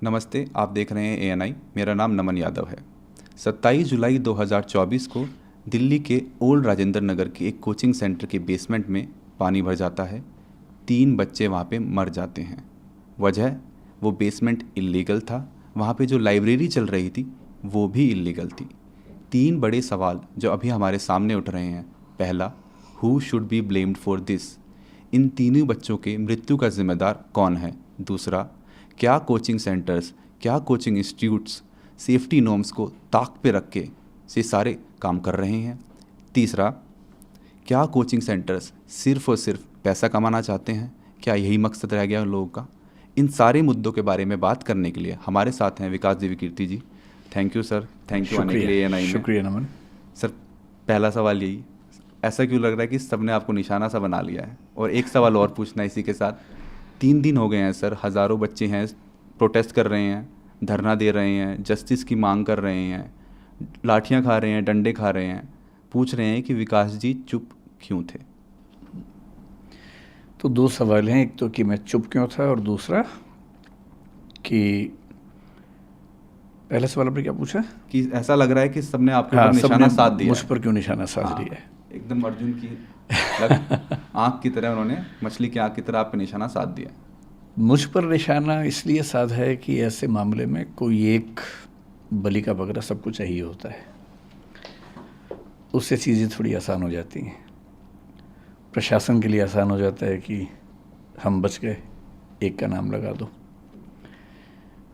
नमस्ते, आप देख रहे हैं एएनआई। मेरा नाम नमन यादव है। 27 जुलाई 2024 को दिल्ली के ओल्ड राजेंद्र नगर के एक कोचिंग सेंटर के बेसमेंट में पानी भर जाता है। 3 बच्चे वहाँ पे मर जाते हैं। वजह, वो बेसमेंट इल्लीगल था। वहाँ पे जो लाइब्रेरी चल रही थी वो भी इल्लीगल थी। 3 बड़े सवाल जो अभी हमारे सामने उठ रहे हैं। पहला, who should be blamed for this? इन तीनों बच्चों के मृत्यु का जिम्मेदार कौन है? दूसरा, क्या कोचिंग सेंटर्स, क्या कोचिंग इंस्टीट्यूट्स सेफ्टी नॉर्म्स को ताक पे रख के से सारे काम कर रहे हैं? तीसरा, क्या कोचिंग सेंटर्स सिर्फ और सिर्फ पैसा कमाना चाहते हैं? क्या यही मकसद रह गया उन लोगों का? इन सारे मुद्दों के बारे में बात करने के लिए हमारे साथ हैं Vikas Devi Kirti ji. Thank you sir, thank you आने के शुक्रिया। लिए एएनआई में। शुक्रिया नमन। सर, पहला सवाल यही, ऐसा क्यों लग रहा है कि सबने आपको निशाना सा बना लिया है? और एक सवाल और पूछना है इसी के साथ। 3 दिन हो गए हैं सर, हज़ारों बच्चे हैं, प्रोटेस्ट कर रहे हैं, धरना दे रहे हैं, जस्टिस की मांग कर रहे हैं, लाठियां खा रहे हैं, डंडे खा रहे हैं, पूछ रहे हैं कि विकास जी चुप क्यों थे? तो 2 सवाल हैं, एक तो कि मैं चुप क्यों था और दूसरा कि पहला सवाल आपने क्या पूछा? कि ऐसा लग रहा है कि सबने आपके ऊपर हाँ, निशाना सबने साध दिया मुझ है। पर क्यों निशाना साध हाँ, लिया है। एकदम अर्जुन की आँख की तरह उन्होंने, मछली की आँख की तरह आप पे निशाना साध दिया। मुझ पर निशाना इसलिए साधा है कि ऐसे मामले में कोई एक बलि का बकरा सबको चाहिए होता है, उससे चीज़ें थोड़ी आसान हो जाती हैं। प्रशासन के लिए आसान हो जाता है कि हम बच गए, एक का नाम लगा दो।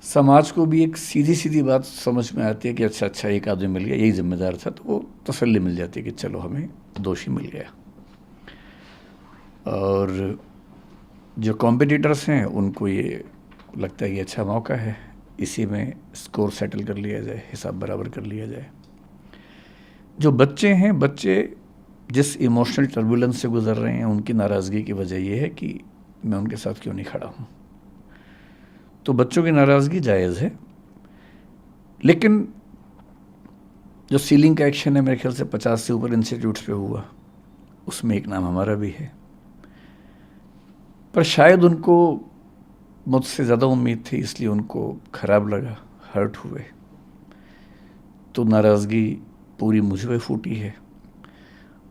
समाज को भी एक सीधी सीधी बात समझ में आती है कि अच्छा अच्छा एक आदमी मिल गया, यही जिम्मेदार था, तो वो तसल्ली मिल जाती है कि चलो हमें दोषी मिल गया। और जो कॉम्पिटिटर्स हैं उनको ये लगता है कि अच्छा मौका है, इसी में स्कोर सेटल कर लिया जाए, हिसाब बराबर कर लिया जाए। जो बच्चे हैं, बच्चे जिस इमोशनल टर्बुलेंस से गुजर रहे हैं, उनकी नाराज़गी की वजह यह है कि मैं उनके साथ क्यों नहीं खड़ा हूँ। तो बच्चों की नाराज़गी जायज़ है, लेकिन जो सीलिंग का एक्शन है मेरे ख्याल से 50 से ऊपर इंस्टीट्यूट्स पे हुआ, उसमें एक नाम हमारा भी है। पर शायद उनको मुझसे ज़्यादा उम्मीद थी, इसलिए उनको ख़राब लगा, हर्ट हुए, तो नाराज़गी पूरी मुझ पे फूटी है।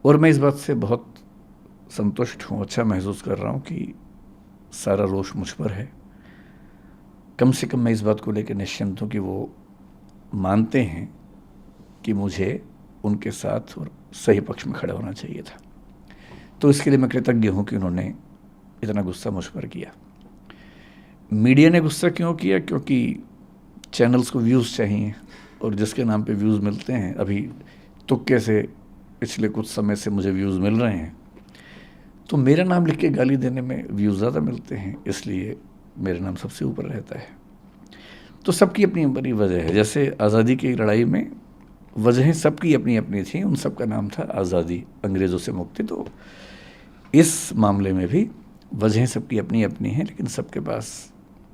और मैं इस बात से बहुत संतुष्ट हूँ, अच्छा महसूस कर रहा हूँ कि सारा रोष मुझ पर है। कम से कम मैं इस बात को लेकर निश्चिंत हूँ कि वो मानते हैं कि मुझे उनके साथ और सही पक्ष में खड़ा होना चाहिए था। तो इसके लिए मैं कृतज्ञ हूँ कि उन्होंने इतना गुस्सा मुझ पर किया। मीडिया ने गुस्सा क्यों किया? क्योंकि चैनल्स को व्यूज़ चाहिए, और जिसके नाम पे व्यूज़ मिलते हैं, अभी तुक्के से पिछले कुछ समय से मुझे व्यूज़ मिल रहे हैं, तो मेरा नाम लिख के गाली देने में व्यूज़ ज़्यादा मिलते हैं, इसलिए मेरा नाम सबसे ऊपर रहता है। तो सबकी अपनी अपनी वजह है। जैसे आज़ादी की लड़ाई में वजहें सबकी अपनी अपनी थी, उन सब का नाम था आज़ादी, अंग्रेज़ों से मुक्ति। तो इस मामले में भी वजहें सबकी अपनी अपनी हैं, लेकिन सबके पास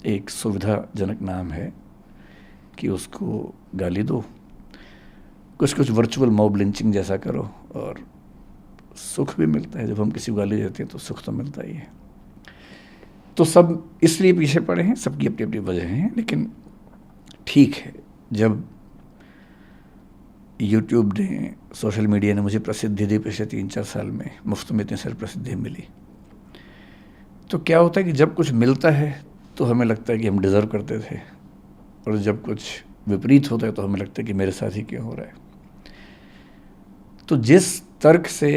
एक सुविधाजनक नाम है कि उसको गाली दो, कुछ कुछ वर्चुअल मॉब लिंचिंग जैसा करो, और सुख भी मिलता है। जब हम किसी को गाली देते हैं तो सुख तो मिलता ही है। तो सब इसलिए पीछे पड़े हैं, सबकी अपनी अपनी वजह हैं। लेकिन ठीक है, जब यूट्यूब ने, सोशल मीडिया ने मुझे प्रसिद्धि दी पिछले 3-4 साल में, मुफ्त में इतनी सारी प्रसिद्धि मिली, तो क्या होता है कि जब कुछ मिलता है तो हमें लगता है कि हम डिज़र्व करते थे, और जब कुछ विपरीत होता है तो हमें लगता है कि मेरे साथ ही क्यों हो रहा है। तो जिस तर्क से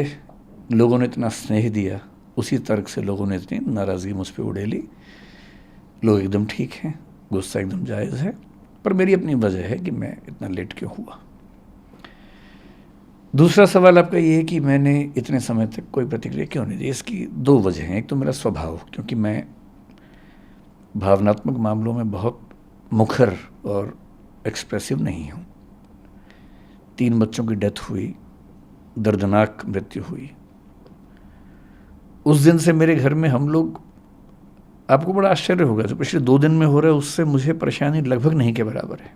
लोगों ने इतना स्नेह दिया, उसी तर्क से लोगों ने इतनी नाराज़गी मुझ पर उड़ेली। लोग एकदम ठीक हैं, गुस्सा एकदम जायज़ है, पर मेरी अपनी वजह है कि मैं इतना लेट क्यों हुआ। दूसरा सवाल आपका ये है कि मैंने इतने समय तक कोई प्रतिक्रिया क्यों नहीं दी। इसकी 2 वजह हैं। एक तो मेरा स्वभाव, क्योंकि मैं भावनात्मक मामलों में बहुत मुखर और एक्सप्रेसिव नहीं हूँ। 3 बच्चों की डेथ हुई, दर्दनाक मृत्यु हुई, उस दिन से मेरे घर में हम लोग, आपको बड़ा आश्चर्य होगा, जो पिछले 2 दिन में हो रहा है उससे मुझे परेशानी लगभग नहीं के बराबर है।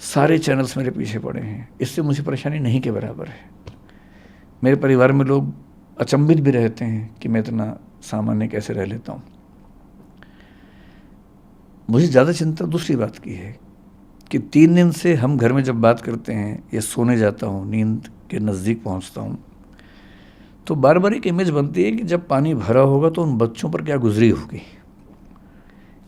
सारे चैनल्स मेरे पीछे पड़े हैं, इससे मुझे परेशानी नहीं के बराबर है। मेरे परिवार में लोग अचंभित भी रहते हैं कि मैं इतना सामान्य कैसे रह लेता हूँ। मुझे ज़्यादा चिंता दूसरी बात की है कि 3 दिन से हम घर में जब बात करते हैं या सोने जाता हूँ, नींद के नज़दीक पहुँचता हूँ, तो बार बार एक इमेज बनती है कि जब पानी भरा होगा तो उन बच्चों पर क्या गुजरी होगी।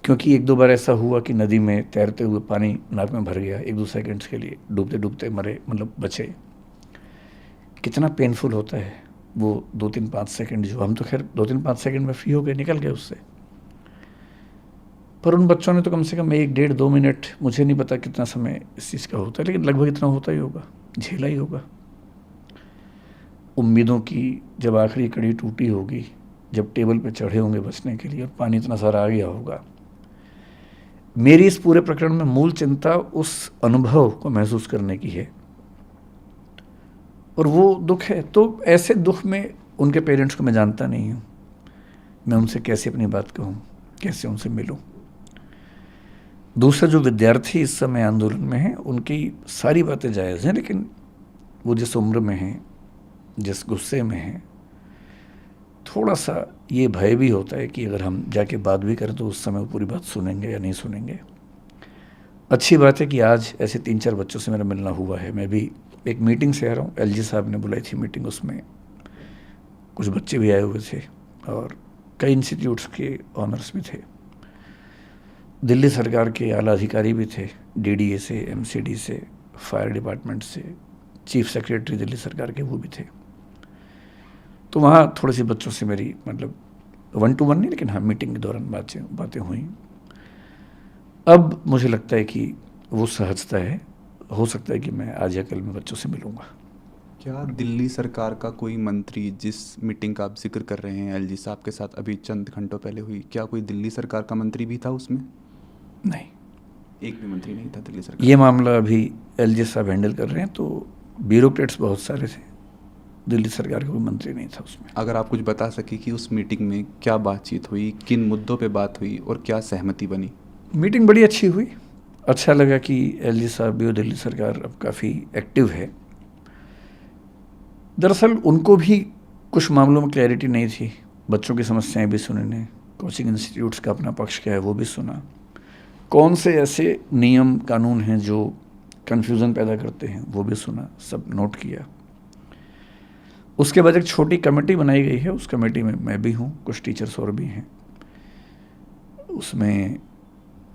क्योंकि 1-2 बार ऐसा हुआ कि नदी में तैरते हुए पानी नाक में भर गया, 1-2 सेकंड्स के लिए डूबते डूबते मरे, मतलब बचे। कितना पेनफुल होता है वो 2-3-5 सेकंड, जो हम तो खैर 2-3-5 सेकंड में फ्री हो गए, निकल गए उससे। पर उन बच्चों ने तो कम से कम 1-1.5-2 मिनट, मुझे नहीं पता कितना समय इस चीज़ का होता है, लेकिन लगभग इतना होता ही होगा, झेला ही होगा। उम्मीदों की जब आखिरी कड़ी टूटी होगी, जब टेबल पे चढ़े होंगे बचने के लिए और पानी इतना सारा आ गया होगा। मेरी इस पूरे प्रकरण में मूल चिंता उस अनुभव को महसूस करने की है, और वो दुख है। तो ऐसे दुख में उनके पेरेंट्स को मैं जानता नहीं हूँ, मैं उनसे कैसे अपनी बात कहूँ, कैसे उनसे मिलूँ। दूसरा, जो विद्यार्थी इस समय आंदोलन में हैं, उनकी सारी बातें जायज़ हैं, लेकिन वो जिस उम्र में हैं, जिस गुस्से में हैं, थोड़ा सा ये भय भी होता है कि अगर हम जाके बात भी करें तो उस समय वो पूरी बात सुनेंगे या नहीं सुनेंगे। अच्छी बात है कि आज ऐसे 3-4 बच्चों से मेरा मिलना हुआ है। मैं भी एक मीटिंग से आ रहा हूँ, एलजी साहब ने बुलाई थी मीटिंग, उसमें कुछ बच्चे भी आए हुए थे और कई इंस्टीट्यूट्स के ऑनर्स भी थे, दिल्ली सरकार के आला अधिकारी भी थे, डीडीए से, एमसीडी से, फायर डिपार्टमेंट से, चीफ सेक्रेटरी दिल्ली सरकार के वो भी थे। तो वहाँ थोड़ी सी बच्चों से मेरी, मतलब 1-to-1 नहीं, लेकिन हाँ मीटिंग के दौरान बातें हुई। अब मुझे लगता है कि वो सहजता है, हो सकता है कि मैं आज या कल में बच्चों से मिलूँगा। क्या दिल्ली सरकार का कोई मंत्री, जिस मीटिंग का आप जिक्र कर रहे हैं एलजी साहब के साथ अभी चंद घंटों पहले हुई, क्या कोई दिल्ली सरकार का मंत्री भी था उसमें? नहीं, एक भी मंत्री नहीं था दिल्ली सरकार। ये मामला अभी एलजी साहब हैंडल कर रहे हैं, तो ब्यूरोक्रेट्स बहुत सारे थे, दिल्ली सरकार का कोई मंत्री नहीं था उसमें। अगर आप कुछ बता सके कि उस मीटिंग में क्या बातचीत हुई, किन मुद्दों पे बात हुई और क्या सहमति बनी? मीटिंग बड़ी अच्छी हुई, अच्छा लगा कि एलजी साहब भी और दिल्ली सरकार अब काफ़ी एक्टिव है। दरअसल उनको भी कुछ मामलों में क्लैरिटी नहीं थी, बच्चों की समस्याएं भी सुनी ने, कोचिंग इंस्टीट्यूट्स का अपना पक्ष क्या है वो भी सुना, कौन से ऐसे नियम कानून हैं जो कन्फ्यूज़न पैदा करते हैं वो भी सुना, सब नोट किया। उसके बाद एक छोटी कमेटी बनाई गई है, उस कमेटी में मैं भी हूँ, कुछ टीचर्स और भी हैं। उसमें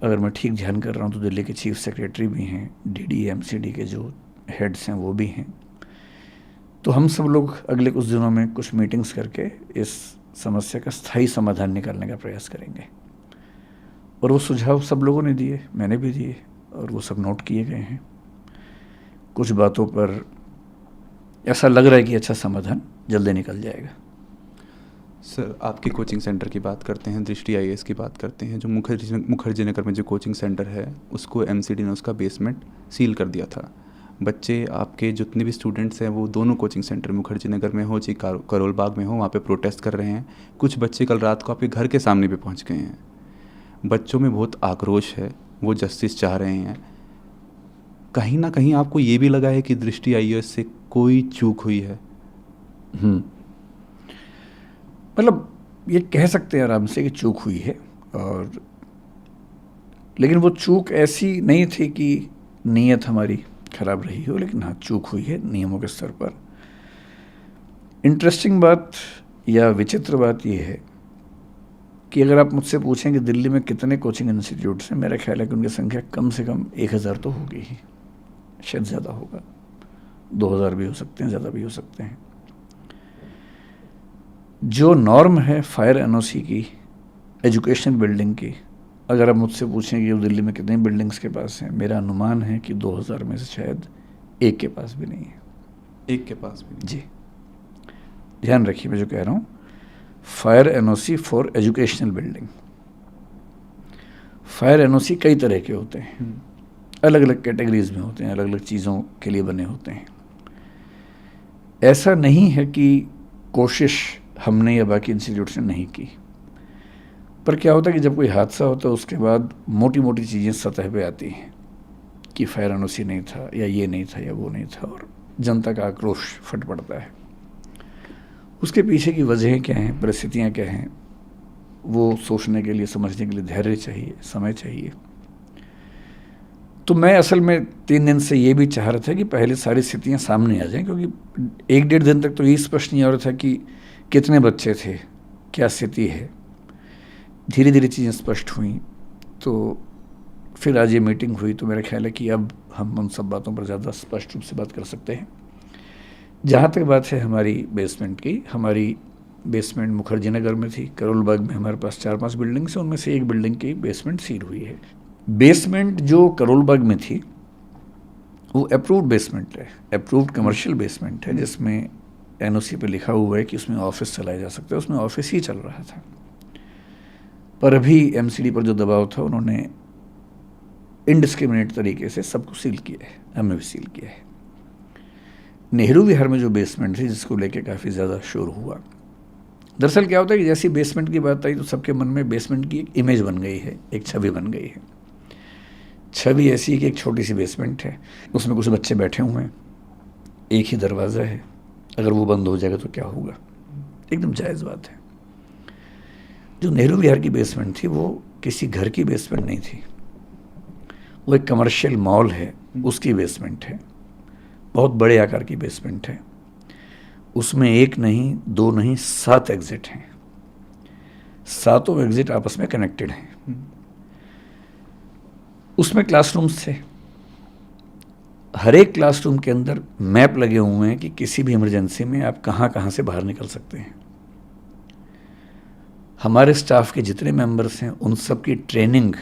अगर मैं ठीक ध्यान कर रहा हूँ तो दिल्ली के चीफ सेक्रेटरी भी हैं, डीडी एमसीडी के जो हेड्स हैं वो भी हैं। तो हम सब लोग अगले कुछ दिनों में कुछ मीटिंग्स करके इस समस्या का स्थायी समाधान निकालने का प्रयास करेंगे, और वो सुझाव सब लोगों ने दिए, मैंने भी दिए, और वो सब नोट किए गए हैं। कुछ बातों पर ऐसा लग रहा है कि अच्छा समाधान जल्दी निकल जाएगा। सर, आपके कोचिंग सेंटर की बात करते हैं, दृष्टि आईएएस की बात करते हैं, जो मुखर्जी नगर में जो कोचिंग सेंटर है उसको एमसीडी ने उसका बेसमेंट सील कर दिया था। बच्चे आपके जितने भी स्टूडेंट्स हैं वो दोनों कोचिंग सेंटर मुखर्जी नगर में हो चाहे करोल बाग में हो, वहाँ पे प्रोटेस्ट कर रहे हैं। कुछ बच्चे कल रात को आपके घर के सामने पे पहुँच गए हैं। बच्चों में बहुत आक्रोश है, वो जस्टिस चाह रहे हैं। कहीं ना कहीं आपको ये भी लगा है कि दृष्टि आईएएस से कोई चूक हुई है? मतलब ये कह सकते हैं आराम से कि चूक हुई है, और लेकिन वो चूक ऐसी नहीं थी कि नीयत हमारी खराब रही हो, लेकिन हाँ चूक हुई है नियमों के स्तर पर। इंटरेस्टिंग बात या विचित्र बात ये है कि अगर आप मुझसे पूछें कि दिल्ली में कितने कोचिंग इंस्टीट्यूट्स हैं, मेरा ख्याल है कि उनकी संख्या कम से कम 1000 तो होगी ही, शायद ज़्यादा होगा, 2000 भी हो सकते हैं, ज़्यादा भी हो सकते हैं। जो नॉर्म है फायर एनओसी की, एजुकेशन बिल्डिंग की, अगर आप मुझसे पूछें कि दिल्ली में कितनी बिल्डिंग्स के पास हैं, मेरा अनुमान है कि 2000 में से शायद एक के पास भी नहीं है। एक के पास भी नहीं? जी, ध्यान रखिए मैं जो कह रहा हूँ, fire NOC for educational building. Fire NOC कई तरह के होते हैं, अलग अलग कैटेगरीज में होते हैं, अलग अलग चीज़ों के लिए बने होते हैं। ऐसा नहीं है कि कोशिश हमने या बाकी इंस्टीट्यूट्स ने नहीं की, पर क्या होता है कि जब कोई हादसा होता है उसके बाद मोटी मोटी चीज़ें सतह पे आती हैं कि फायर एनओसी नहीं था, या ये नहीं था, या वो नहीं था, और जनता का आक्रोश फट पड़ता है। उसके पीछे की वजहें क्या हैं, परिस्थितियाँ क्या हैं, वो सोचने के लिए, समझने के लिए धैर्य चाहिए, समय चाहिए। तो मैं असल में 3 दिन से ये भी चाह रहा था कि पहले सारी स्थितियाँ सामने आ जाएं, क्योंकि 1-1.5 दिन तक तो ये स्पष्ट नहीं हो रहा था कि कितने बच्चे थे, क्या स्थिति है। धीरे धीरे चीज़ें स्पष्ट हुई, तो फिर आज ये मीटिंग हुई, तो मेरा ख्याल है कि अब हम उन सब बातों पर ज़्यादा स्पष्ट रूप से बात कर सकते हैं। जहाँ तक बात है हमारी बेसमेंट की, हमारी बेसमेंट मुखर्जी नगर में थी। करोल बाग में हमारे पास 4-5 बिल्डिंग्स हैं, उनमें से एक बिल्डिंग की बेसमेंट सील हुई है। बेसमेंट जो करोल बाग में थी वो अप्रूव्ड बेसमेंट है, अप्रूव्ड कमर्शियल बेसमेंट है, जिसमें एनओसी पे लिखा हुआ है कि उसमें ऑफिस चलाया जा सकता है। उसमें ऑफिस ही चल रहा था, पर अभी एमसीडी पर जो दबाव था उन्होंने इनडिस्क्रिमिनेट तरीके से सबको सील किया है, हमें भी सील किया है। नेहरू विहार में जो बेसमेंट थी, जिसको लेके काफ़ी ज़्यादा शोर हुआ, दरअसल क्या होता है कि जैसी बेसमेंट की बात आई तो सबके मन में बेसमेंट की एक इमेज बन गई है, एक छवि बन गई है। छवि ऐसी है कि एक छोटी सी बेसमेंट है, उसमें कुछ बच्चे बैठे हुए हैं, एक ही दरवाज़ा है, अगर वो बंद हो जाएगा तो क्या होगा। एकदम जायज़ बात है। जो नेहरू विहार की बेसमेंट थी वो किसी घर की बेसमेंट नहीं थी, वो एक कमर्शियल मॉल है, उसकी बेसमेंट है। बहुत बड़े आकार की बेसमेंट है, उसमें 1 नहीं 2 नहीं 7 एग्जिट हैं। 7 एग्जिट आपस में कनेक्टेड हैं। उसमें क्लासरूम्स थे, हर एक क्लासरूम के अंदर मैप लगे हुए हैं कि किसी भी इमरजेंसी में आप कहाँ कहाँ से बाहर निकल सकते हैं। हमारे स्टाफ के जितने मेंबर्स हैं उन सब की ट्रेनिंग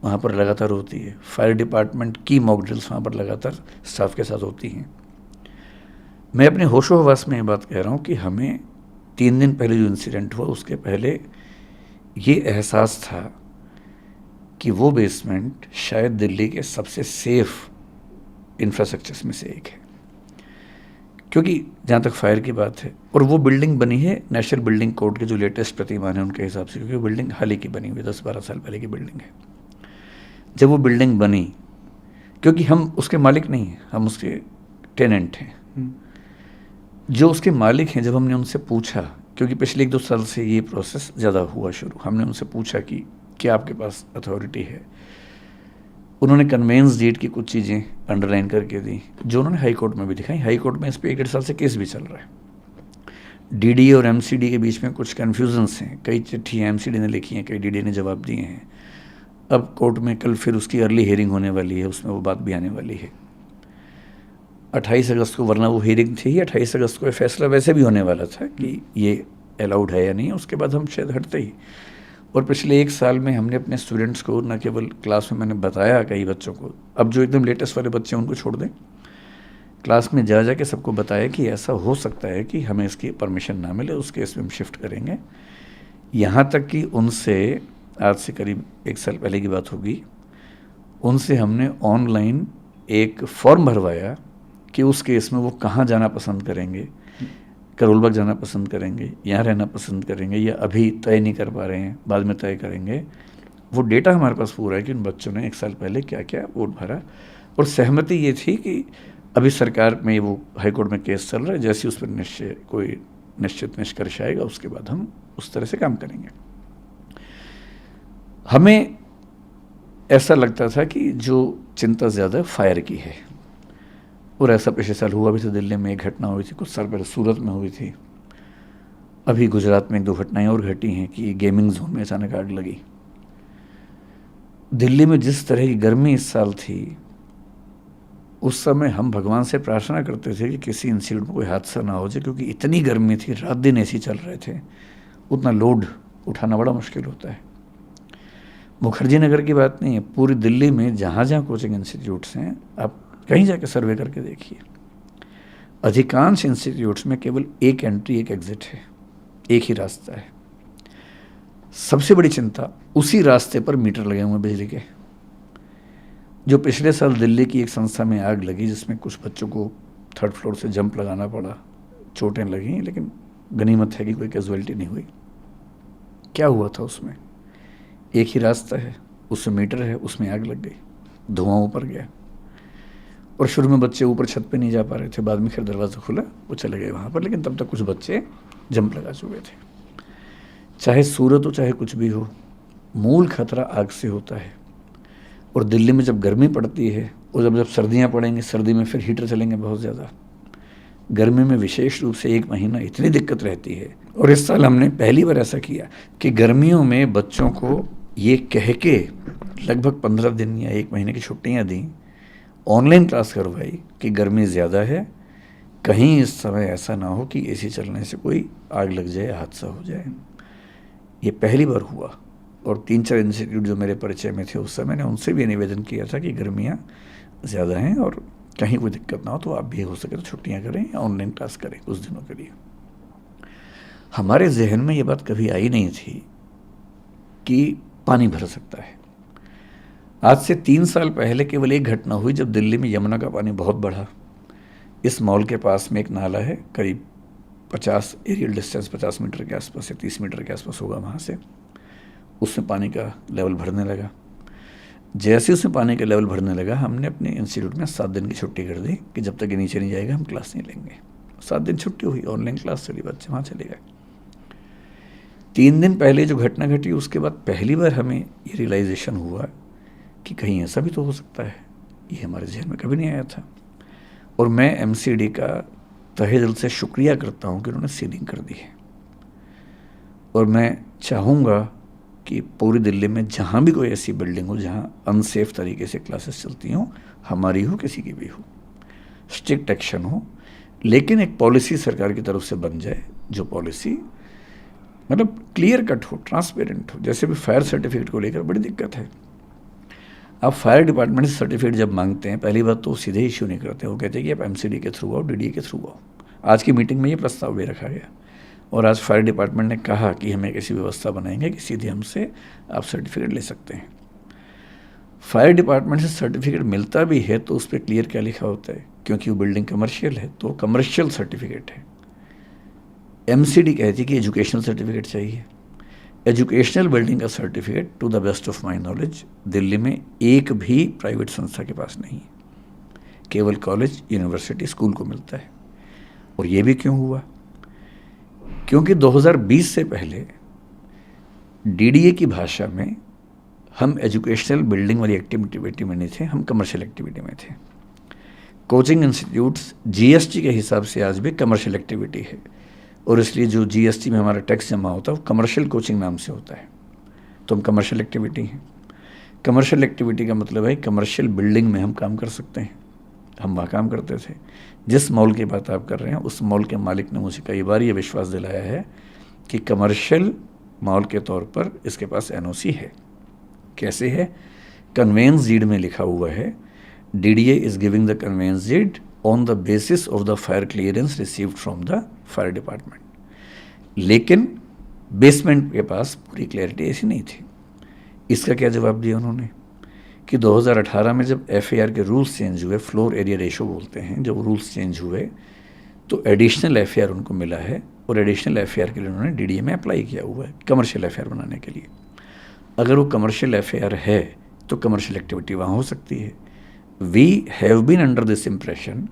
वहाँ पर लगातार होती है। फायर डिपार्टमेंट की मॉक ड्रिल्स वहाँ पर लगातार स्टाफ के साथ होती हैं। मैं अपने होशो हवास में ये बात कह रहा हूँ कि हमें 3 दिन पहले जो इंसिडेंट हुआ उसके पहले ये एहसास था कि वो बेसमेंट शायद दिल्ली के सबसे सेफ इंफ्रास्ट्रक्चर्स में से एक है, क्योंकि जहाँ तक फायर की बात है, और वो बिल्डिंग बनी है नेशनल बिल्डिंग कोड के जो लेटेस्ट प्रतिमान है उनके हिसाब से, क्योंकि वो बिल्डिंग हाल ही की बनी हुई 10-12 साल पहले की बिल्डिंग है। जब वो बिल्डिंग बनी, क्योंकि हम उसके मालिक नहीं हैं, हम उसके टेनेंट हैं, जो उसके मालिक हैं, जब हमने उनसे पूछा, क्योंकि पिछले 1-2 साल से ये प्रोसेस ज़्यादा हुआ शुरू, हमने उनसे पूछा कि क्या आपके पास अथॉरिटी है। उन्होंने कन्वेंस डीड की कुछ चीज़ें अंडरलाइन करके दी, जो उन्होंने हाई कोर्ट में भी दिखाई। हाई कोर्ट में इस पर 1-1.5 साल से केस भी चल रहा है। डीडी और एमसीडी के बीच में कुछ कन्फ्यूजन्स हैं, कई चिट्ठियाँ एमसीडी ने लिखी हैं, कई डीडी ने जवाब दिए हैं। अब कोर्ट में कल फिर उसकी अर्ली हियरिंग होने वाली है, उसमें वो बात भी आने वाली है 28 अगस्त को, वरना वो हियरिंग थी ही 28 अगस्त को। फैसला वैसे भी होने वाला था कि ये अलाउड है या नहीं, उसके बाद हम शायद हटते ही। और पिछले 1 साल में हमने अपने स्टूडेंट्स को न केवल क्लास में मैंने बताया कई बच्चों को, अब जो एकदम लेटेस्ट वाले बच्चे हैं उनको छोड़ दें, क्लास में जा जा के सबको बताया कि ऐसा हो सकता है कि हमें इसकी परमिशन ना मिले, उस केस में हम शिफ्ट करेंगे। यहाँ तक कि उनसे आज से करीब 1 साल पहले की बात होगी, उनसे हमने ऑनलाइन एक फॉर्म भरवाया कि उस केस में वो कहाँ जाना पसंद करेंगे, करोल बाग जाना पसंद करेंगे, यहाँ रहना पसंद करेंगे, या अभी तय नहीं कर पा रहे हैं, बाद में तय करेंगे। वो डेटा हमारे पास पूरा है कि उन बच्चों ने 1 साल पहले क्या क्या वोट भरा, और सहमति ये थी कि अभी सरकार में वो हाई कोर्ट में केस चल रहा है, जैसे उस पर कोई निश्चित निष्कर्ष आएगा उसके बाद हम उस तरह से काम करेंगे। हमें ऐसा लगता था कि जो चिंता ज़्यादा फायर की है, और ऐसा पिछले साल हुआ भी था। दिल्ली में एक घटना हुई थी, कुछ साल पहले सूरत में हुई थी, अभी गुजरात में 1-2 घटनाएं और घटी हैं कि गेमिंग जोन में अचानक आग लगी। दिल्ली में जिस तरह की गर्मी इस साल थी, उस समय हम भगवान से प्रार्थना करते थे कि किसी इंसिडेंट में कोई हादसा ना हो जाए, क्योंकि इतनी गर्मी थी, रात दिन एसी चल रहे थे, उतना लोड उठाना बड़ा मुश्किल होता है। मुखर्जी नगर की बात नहीं है, पूरी दिल्ली में जहाँ जहाँ कोचिंग इंस्टीट्यूट्स हैं, आप कहीं जाके सर्वे करके देखिए, अधिकांश इंस्टीट्यूट्स में केवल एक एंट्री एक एग्जिट है, एक ही रास्ता है। सबसे बड़ी चिंता, उसी रास्ते पर मीटर लगे हुए हैं बिजली के। जो पिछले साल दिल्ली की एक संस्था में आग लगी जिसमें कुछ बच्चों को 3rd फ्लोर से जंप लगाना पड़ा, चोटें लगी, लेकिन गनीमत है कि कोई कैजुअलिटी नहीं हुई। क्या हुआ था उसमें? एक ही रास्ता है, उसमें मीटर है, उसमें आग लग गई, धुआं ऊपर गया, और शुरू में बच्चे ऊपर छत पे नहीं जा पा रहे थे, बाद में फिर दरवाज़ा खुला, वो चले गए वहाँ पर, लेकिन तब तक कुछ बच्चे जंप लगा चुके थे। चाहे सूरत हो चाहे कुछ भी हो, मूल खतरा आग से होता है। और दिल्ली में जब गर्मी पड़ती है और जब सर्दियाँ पड़ेंगी, सर्दी में फिर हीटर चलेंगे बहुत ज़्यादा, गर्मी में विशेष रूप से 1 महीना इतनी दिक्कत रहती है। और इस साल हमने पहली बार ऐसा किया कि गर्मियों में बच्चों को ये कह के लगभग 15 दिन या 1 महीने की छुट्टियां दी, ऑनलाइन क्लास करवाई कि गर्मी ज़्यादा है, कहीं इस समय ऐसा ना हो कि एसी चलने से कोई आग लग जाए, हादसा हो जाए। ये पहली बार हुआ। और 3-4 इंस्टीट्यूट जो मेरे परिचय में थे उस समय, मैंने उनसे भी निवेदन किया था कि गर्मियाँ ज़्यादा हैं और कहीं कोई दिक्कत ना हो तो आप भी हो सके तो छुट्टियाँ करें या ऑनलाइन क्लास करें कुछ दिनों के लिए। हमारे जहन में ये बात कभी आई नहीं थी कि पानी भर सकता है। आज से 3 साल पहले केवल एक घटना हुई जब दिल्ली में यमुना का पानी बहुत बढ़ा। इस मॉल के पास में एक नाला है, करीब 50 एरियल डिस्टेंस 50 मीटर के आसपास या 30 मीटर के आसपास होगा वहाँ से, उसमें पानी का लेवल भरने लगा। जैसे उसमें पानी का लेवल भरने लगा, हमने अपने इंस्टीट्यूट में 7 दिन की छुट्टी कर दी कि जब तक ये नीचे नहीं जाएगा हम क्लास नहीं लेंगे। 7 दिन छुट्टी हुई, ऑनलाइन क्लास चली, बच्चे वहाँ चले गए। 3 दिन पहले जो घटना घटी उसके बाद पहली बार हमें ये रियलाइजेशन हुआ कि कहीं ऐसा भी तो हो सकता है। ये हमारे जहन में कभी नहीं आया था। और मैं एमसीडी का तहे दिल से शुक्रिया करता हूँ कि उन्होंने सीलिंग कर दी है। और मैं चाहूँगा कि पूरी दिल्ली में जहाँ भी कोई ऐसी बिल्डिंग हो जहाँ अनसेफ तरीके से क्लासेस चलती हों, हमारी हो किसी की भी हो, स्ट्रिक्ट एक्शन हो, लेकिन एक पॉलिसी सरकार की तरफ से बन जाए जो पॉलिसी मतलब क्लियर कट हो, ट्रांसपेरेंट हो। जैसे भी फायर सर्टिफिकेट को लेकर बड़ी दिक्कत है। आप फायर डिपार्टमेंट से सर्टिफिकेट जब मांगते हैं, पहली बात तो सीधे इश्यू नहीं करते, वो कहते हैं कि आप एमसीडी के थ्रू आओ, डीडीए के थ्रू आओ। आज की मीटिंग में ये प्रस्ताव भी रखा गया और आज फायर डिपार्टमेंट ने कहा कि हम एक ऐसी व्यवस्था बनाएंगे कि सीधे हमसे आप सर्टिफिकेट ले सकते हैं। फायर डिपार्टमेंट से सर्टिफिकेट मिलता भी है तो उस पर क्लियर क्या लिखा होता है, क्योंकि वो बिल्डिंग कमर्शियल है तो कमर्शियल सर्टिफिकेट है। एमसीडी कहती है कि एजुकेशनल सर्टिफिकेट चाहिए। एजुकेशनल बिल्डिंग का certificate to the best of my knowledge Delhi में एक भी प्राइवेट संस्था के पास नहीं है, केवल कॉलेज, यूनिवर्सिटी, स्कूल को मिलता है। और ये भी क्यों हुआ? क्योंकि 2020 से पहले डीडीए की भाषा में हम एजुकेशनल बिल्डिंग वाली एक्टिविटी में नहीं थे, हम कमर्शियल एक्टिविटी में थे। कोचिंग इंस्टीट्यूट्स जीएसटी के हिसाब से आज भी कमर्शियल एक्टिविटी है और इसलिए जो जीएसटी में हमारा टैक्स जमा होता है वो कमर्शियल कोचिंग नाम से होता है, तो हम कमर्शियल एक्टिविटी हैं। कमर्शियल एक्टिविटी का मतलब है कमर्शियल बिल्डिंग में हम काम कर सकते हैं। हम वहाँ काम करते थे। जिस मॉल की बात आप कर रहे हैं उस मॉल के मालिक ने मुझे कई बार ये विश्वास दिलाया है कि कमर्शियल मॉल के तौर पर इसके पास एनओसी है। कैसे है? कन्वेंस डीड में लिखा हुआ है, DDA is giving the conveyance deed on the basis of the fire clearance received from the fire department. लेकिन बेसमेंट के पास पूरी क्लैरिटी ऐसी नहीं थी। इसका क्या जवाब दिया उन्होंने कि 2018 में जब एफएआर के रूल्स चेंज हुए, फ्लोर एरिया रेशो बोलते हैं, जब रूल्स चेंज हुए तो एडिशनल एफएआर उनको मिला है और एडिशनल एफएआर के लिए उन्होंने डीडीए में अप्लाई किया हुआ है कमर्शियल एफएआर बनाने के लिए। अगर वो कमर्शियल एफएआर है तो कमर्शियल एक्टिविटी वहाँ हो सकती है। We have been under this impression.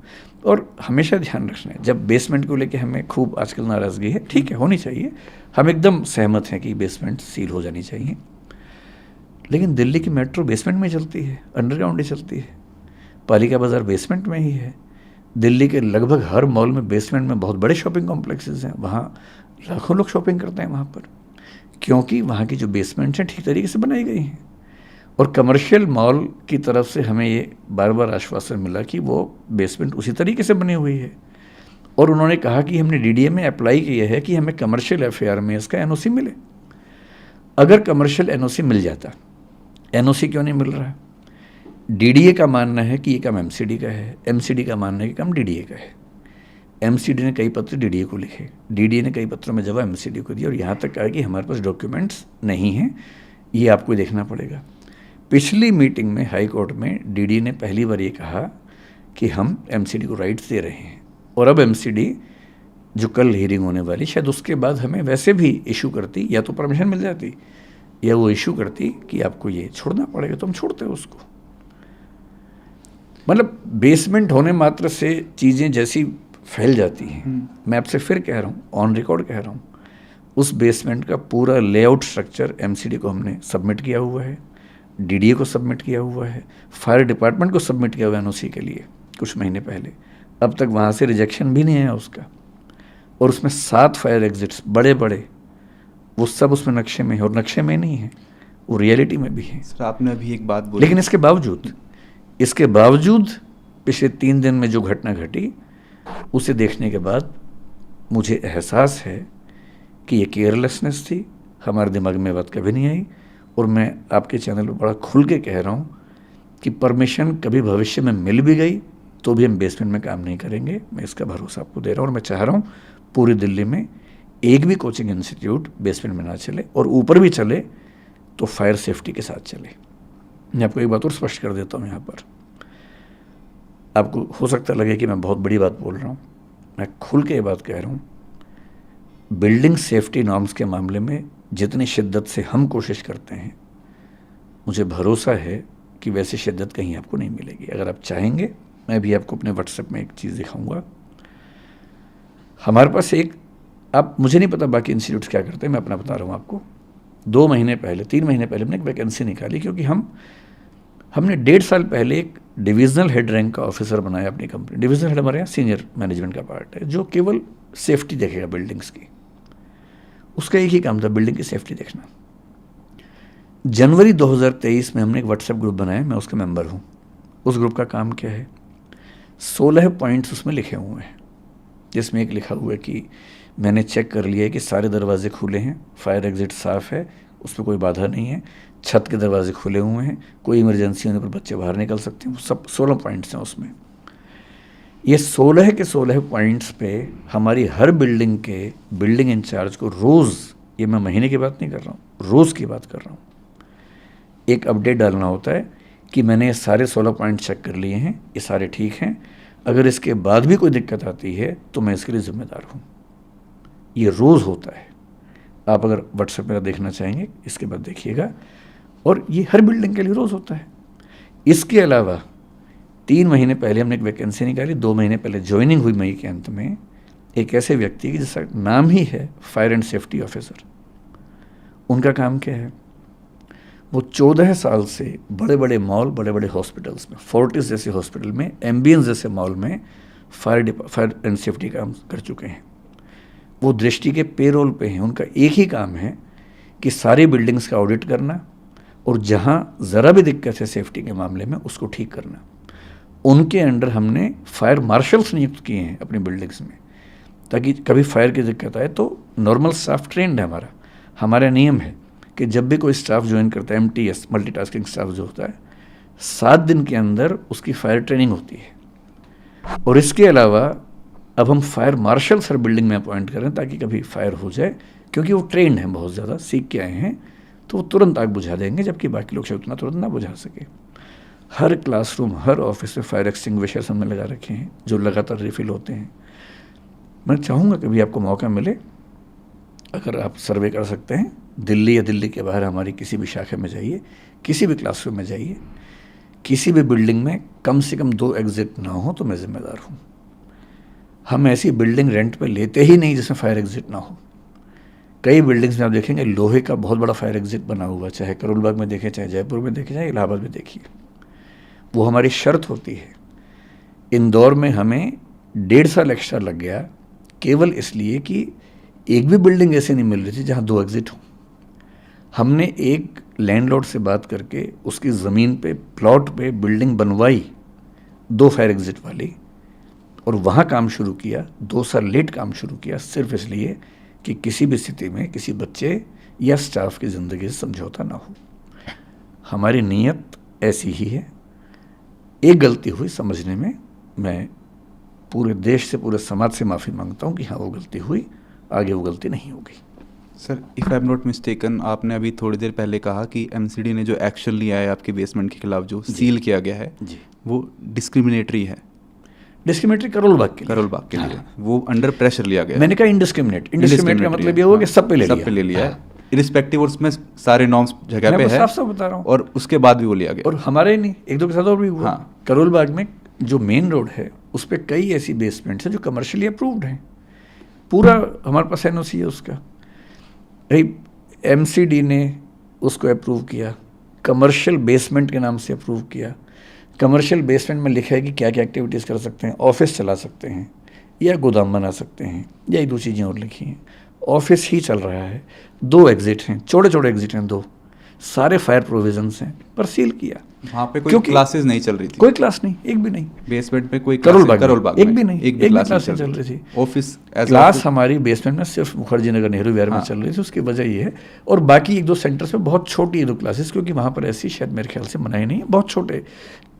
और हमेशा ध्यान रखना है, जब बेसमेंट को लेके हमें खूब आजकल नाराज़गी है, ठीक है होनी चाहिए, हम एकदम सहमत हैं कि बेसमेंट सील हो जानी चाहिए, लेकिन दिल्ली की मेट्रो बेसमेंट में चलती है, अंडरग्राउंड ही चलती है। पालिका बाज़ार बेसमेंट में ही है। दिल्ली के लगभग हर मॉल में बेसमेंट में बहुत बड़े शॉपिंग कॉम्प्लेक्सेस हैं, वहाँ लाखों लोग शॉपिंग करते हैं वहाँ पर, क्योंकि वहाँ की जो बेसमेंट्स हैं ठीक तरीके से बनाई गई हैं। और कमर्शियल मॉल की तरफ से हमें ये बार बार आश्वासन मिला कि वो बेसमेंट उसी तरीके से बनी हुई है। और उन्होंने कहा कि हमने डीडीए में अप्लाई किया है कि हमें कमर्शियल एफएआर में इसका एनओसी मिले। अगर कमर्शियल एनओसी मिल जाता, एनओसी क्यों नहीं मिल रहा? डीडीए का मानना है कि ये काम एमसीडी का है, एमसीडी का मानना है कि काम डीडीए का है। एमसीडी ने कई पत्र डीडीए को लिखे, डीडीए ने कई पत्रों में जवाब एमसीडी को दिया और यहाँ तक कहा कि हमारे पास डॉक्यूमेंट्स नहीं हैं, ये आपको देखना पड़ेगा। पिछली मीटिंग में हाई कोर्ट में डीडीए ने पहली बार ये कहा कि हम एमसीडी को राइट्स दे रहे हैं और अब एमसीडी जो कल हियरिंग होने वाली, शायद उसके बाद हमें वैसे भी इशू करती, या तो परमिशन मिल जाती या वो इशू करती कि आपको ये छोड़ना पड़ेगा, तो हम छोड़ते उसको। मतलब बेसमेंट होने मात्र से चीज़ें जैसी फैल जाती हैं। मैं आपसे फिर कह रहा हूँ, ऑन रिकॉर्ड कह रहा हूँ, उस बेसमेंट का पूरा लेआउट स्ट्रक्चर एमसीडी को हमने सबमिट किया हुआ है, डीडीए को सबमिट किया हुआ है, फायर डिपार्टमेंट को सबमिट किया हुआ है एनओसी के लिए कुछ महीने पहले। अब तक वहाँ से रिजेक्शन भी नहीं आया उसका। और उसमें 7 फायर एग्जिट्स बड़े बड़े, वो सब उसमें नक्शे में है, और नक्शे में नहीं है, वो रियलिटी में भी है। सर आपने अभी एक बात बोली, लेकिन इसके बावजूद पिछले 3 दिन में जो घटना घटी, उसे देखने के बाद मुझे एहसास है कि ये केयरलेसनेस थी, हमारे दिमाग में बात कभी नहीं आई। और मैं आपके चैनल पर बड़ा खुल के कह रहा हूँ कि परमिशन कभी भविष्य में मिल भी गई तो भी हम बेसमेंट में काम नहीं करेंगे। मैं इसका भरोसा आपको दे रहा हूँ। और मैं चाह रहा हूँ पूरी दिल्ली में एक भी कोचिंग इंस्टीट्यूट बेसमेंट में ना चले, और ऊपर भी चले तो फायर सेफ्टी के साथ चले। मैं आपको एक बात और स्पष्ट कर देता हूँ यहाँ पर। आपको हो सकता लगे कि मैं बहुत बड़ी बात बोल रहा हूँ, मैं खुल के ये बात कह रहा हूँ। बिल्डिंग सेफ्टी नॉर्म्स के मामले में जितनी शिद्दत से हम कोशिश करते हैं, मुझे भरोसा है कि वैसी शिद्दत कहीं आपको नहीं मिलेगी। अगर आप चाहेंगे, मैं भी आपको अपने व्हाट्सएप में एक चीज़ दिखाऊंगा। हमारे पास एक, आप, मुझे नहीं पता बाकी इंस्टीट्यूट्स क्या करते हैं, मैं अपना बता रहा हूँ आपको। 2 महीने पहले, 3 महीने पहले हमने एक वैकेंसी निकाली, क्योंकि हमने 1.5 साल पहले एक डिविजनल हेड रैंक का ऑफिसर बनाया अपनी कंपनी। डिविजनल हेड हमारे यहाँ सीनियर मैनेजमेंट का पार्ट है, जो केवल सेफ्टी देखेगा बिल्डिंग्स की। उसका एक ही काम था, बिल्डिंग की सेफ्टी देखना। जनवरी 2023 में हमने एक व्हाट्सएप ग्रुप बनाया, मैं उसका मेंबर हूँ। उस ग्रुप का काम क्या है, 16 पॉइंट्स उसमें लिखे हुए हैं, जिसमें एक लिखा हुआ है कि मैंने चेक कर लिया है कि सारे दरवाजे खुले हैं, फायर एग्जिट साफ़ है, उस पर कोई बाधा नहीं है, छत के दरवाजे खुले हुए हैं, कोई इमरजेंसी होने पर बच्चे बाहर निकल सकते हैं। वो सब 16 पॉइंट्स हैं उसमें। ये 16 के 16 पॉइंट्स पे हमारी हर बिल्डिंग के बिल्डिंग इंचार्ज को रोज़, ये मैं महीने की बात नहीं कर रहा हूँ, रोज़ की बात कर रहा हूँ, एक अपडेट डालना होता है कि मैंने ये सारे 16 पॉइंट चेक कर लिए हैं, ये सारे ठीक हैं, अगर इसके बाद भी कोई दिक्कत आती है तो मैं इसके लिए ज़िम्मेदार हूँ। ये रोज़ होता है। आप अगर व्हाट्सएप मेरा देखना चाहेंगे, इसके बाद देखिएगा। और ये हर बिल्डिंग के लिए रोज़ होता है। इसके अलावा 3 महीने पहले हमने एक वैकेंसी निकाली, 2 महीने पहले ज्वाइनिंग हुई मई के अंत में, एक ऐसे व्यक्ति की जिसका नाम ही है फायर एंड सेफ्टी ऑफिसर। उनका काम क्या है, वो 14 साल से बड़े बड़े मॉल, बड़े बड़े हॉस्पिटल्स में, फोर्टिस जैसे हॉस्पिटल में, एम्बियंस जैसे मॉल में फायर एंड सेफ्टी काम कर चुके हैं। वो दृष्टि के पेरोल पे हैं। उनका एक ही काम है कि सारी बिल्डिंग्स का ऑडिट करना, और जहाँ ज़रा भी दिक्कत है सेफ्टी के मामले में उसको ठीक करना। उनके अंडर हमने फायर मार्शल्स नियुक्त किए हैं अपनी बिल्डिंग्स में, ताकि कभी फायर की दिक्कत आए तो नॉर्मल स्टाफ ट्रेंड है हमारा नियम है कि जब भी कोई स्टाफ ज्वाइन करता है, MTS मल्टीटास्किंग स्टाफ जो होता है, 7 दिन के अंदर उसकी फायर ट्रेनिंग होती है। और इसके अलावा अब हम फायर मार्शल्स हर बिल्डिंग में अपॉइंट करें, ताकि कभी फायर हो जाए, क्योंकि वो ट्रेंड हैं, बहुत ज़्यादा सीख के आए हैं, तो वो तुरंत आग बुझा देंगे, जबकि बाकी लोग शायद उतना तुरंत ना बुझा सके। हर क्लासरूम, हर ऑफिस में फायर एक्सटिंग्विशर्स हमने लगा रखे हैं, जो लगातार रिफिल होते हैं। मैं चाहूँगा कभी आपको मौका मिले, अगर आप सर्वे कर सकते हैं, दिल्ली या दिल्ली के बाहर हमारी किसी भी शाखा में जाइए, किसी भी क्लासरूम में जाइए, किसी भी बिल्डिंग में कम से कम 2 एग्जिट ना हो तो मैं ज़िम्मेदार हूँ। हम ऐसी बिल्डिंग रेंट पे लेते ही नहीं जिसमें फायर एग्जिट ना हो। कई बिल्डिंग्स में आप देखेंगे लोहे का बहुत बड़ा फायर एग्जिट बना हुआ, चाहे करोल बाग में देखें, चाहे जयपुर में देखें, चाहे इलाहाबाद में देखिए। वो हमारी शर्त होती है। इंदौर में हमें 1.5 साल एक्स्ट्रा लग गया, केवल इसलिए कि एक भी बिल्डिंग ऐसे नहीं मिल रही थी जहाँ 2 एग्जिट हों। हमने एक लैंडलॉर्ड से बात करके उसकी ज़मीन पे, प्लॉट पे बिल्डिंग बनवाई 2 फायर एग्जिट वाली, और वहाँ काम शुरू किया। 2 साल लेट काम शुरू किया, सिर्फ इसलिए कि किसी भी स्थिति में किसी बच्चे या स्टाफ की ज़िंदगी से समझौता ना हो। हमारी नीयत ऐसी ही है। एक गलती हुई समझने में, मैं पूरे देश से, पूरे समाज से माफ़ी मांगता हूँ कि हाँ वो गलती हुई, आगे वो गलती नहीं होगी। Sir, if I am not mistaken, आपने अभी थोड़ी देर पहले कहा कि MCD ने जो एक्शन लिया है आपके बेसमेंट के खिलाफ, जो सील किया गया है जी, वो डिस्क्रिमिनेटरी है। डिस्क्रिमिनेटरी करोल बाग के लिए वो अंडर प्रेशर लिया गया। मैंने कहा इनडिस्क्रिमिनेट का मतलब ये हुआ कि सब पे ले लिया है, इरिस्पेक्टिव, और उसमें सारे नॉर्म्स जगह पे है, साफ साफ बता रहा हूँ, और उसके बाद भी वो लिया गया। और हमारे नहीं, 1-2 के साथ और भी हुआ। हाँ, करोल बाग में जो मेन रोड है उस पर कई ऐसी बेसमेंट्स हैं जो कमर्शियली अप्रूव्ड हैं, पूरा हमारे पास NOC है उसका। MCD ने उसको अप्रूव किया, कमर्शियल बेसमेंट के नाम से अप्रूव किया। कमर्शियल बेसमेंट में लिखा है कि क्या क्या एक्टिविटीज़ कर सकते हैं, ऑफिस चला सकते हैं या गोदाम बना सकते हैं, या 1-2 चीज़ें और लिखी हैं। ऑफिस ही चल रहा है, 2 एग्जिट हैं, छोटे छोटे एग्जिट हैं 2, सारे फायर प्रोविजंस हैं, पर सील किया। वहाँ पे कोई क्लासेस नहीं चल रही थी, कोई क्लास नहीं, एक भी नहीं। बेसमेंट में कोई करोल बाग बाग एक भी नहीं, एक भी क्लास नहीं नहीं चल रही थी। ऑफिस क्लास हमारी बेसमेंट में सिर्फ मुखर्जी नगर नेहरू विहार में चल रही थी, उसकी वजह ये है। और बाकी 1-2 सेंटर्स में बहुत छोटी 2 क्लासेस, क्योंकि वहाँ पर ऐसी शायद मेरे ख्याल से मनाई नहीं है, बहुत छोटे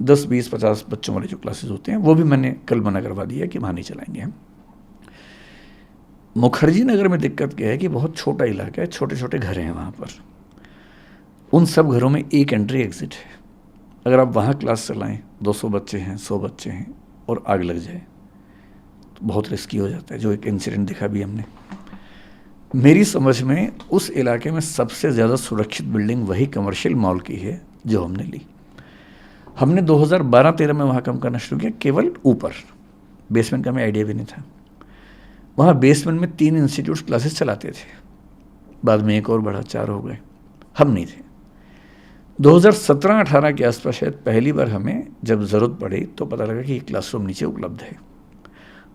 10, 20, 50 बच्चों वाले जो क्लासेस होते हैं, वो भी मैंने कल मना करवा दिया कि वहाँ नहीं चलाएंगे हम। मुखर्जी नगर में दिक्कत क्या है कि बहुत छोटा इलाका है, छोटे छोटे घर हैं वहाँ पर। उन सब घरों में एक एंट्री एग्जिट है। अगर आप वहाँ क्लास चलाएं, 200 बच्चे हैं, 100 बच्चे हैं, और आग लग जाए तो बहुत रिस्की हो जाता है, जो एक इंसिडेंट दिखा भी हमने। मेरी समझ में उस इलाके में सबसे ज़्यादा सुरक्षित बिल्डिंग वही कमर्शियल मॉल की है जो हमने ली। हमने 2012-13 में वहाँ काम करना शुरू किया, केवल ऊपर, बेसमेंट का हमें आइडिया भी नहीं था। वहाँ बेसमेंट में 3 इंस्टीट्यूट क्लासेस चलाते थे, बाद में एक और बढ़ा, 4 हो गए, हम नहीं थे। 2017-18 के आसपास शायद पहली बार हमें जब ज़रूरत पड़ी तो पता लगा कि ये क्लासरूम नीचे उपलब्ध है।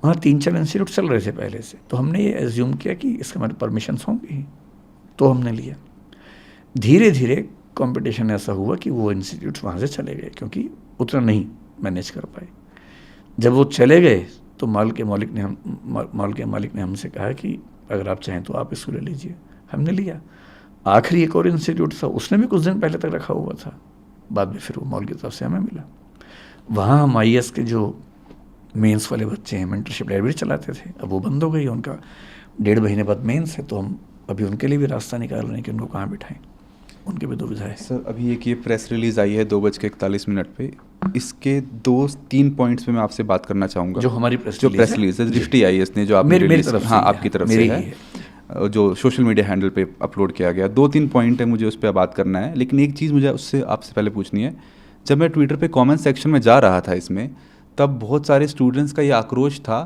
वहाँ 3-4 इंस्टीट्यूट चल रहे थे पहले से, तो हमने ये एज्यूम किया कि इसके हमारे परमिशंस होंगी, तो हमने लिया। धीरे धीरे कंपटीशन ऐसा हुआ कि वो इंस्टीट्यूट वहाँ से चले गए, क्योंकि उतना नहीं मैनेज कर पाए। जब वो चले गए तो मॉल के मालिक ने हमसे कहा कि अगर आप चाहें तो आप इसको ले लीजिए। हमने लिया। आखिरी एक और इंस्टीट्यूट था, उसने भी कुछ दिन पहले तक रखा हुआ था, बाद में फिर वो मॉल की तरफ से हमें मिला। वहाँ हम IAS के जो मेंस वाले बच्चे हैं, मेंटरशिप लाइब्रेरी चलाते थे, अब वो बंद हो गई, उनका 1.5 महीने बाद मेंस है, तो हम अभी उनके लिए भी रास्ता निकाल रहे हैं कि उनको कहाँ बिठाएं, उनकी भी दुविधा है। सर अभी एक ये प्रेस रिलीज़ आई है 2:41 पे, इसके 2-3 पॉइंट्स पे मैं आपसे बात करना चाहूँगा। जो हमारी प्रेस रिलीज है दृष्टि IAS ने, जो आपने मेरी तरफ से, हाँ आपकी तरफ से है, जो सोशल मीडिया हैंडल पे अपलोड किया गया। 2-3 पॉइंट है, मुझे उस पर बात करना है, लेकिन एक चीज़ मुझे उससे आपसे पहले पूछनी है। जब मैं ट्विटर पे कमेंट सेक्शन में जा रहा था इसमें, तब बहुत सारे स्टूडेंट्स का ये आक्रोश था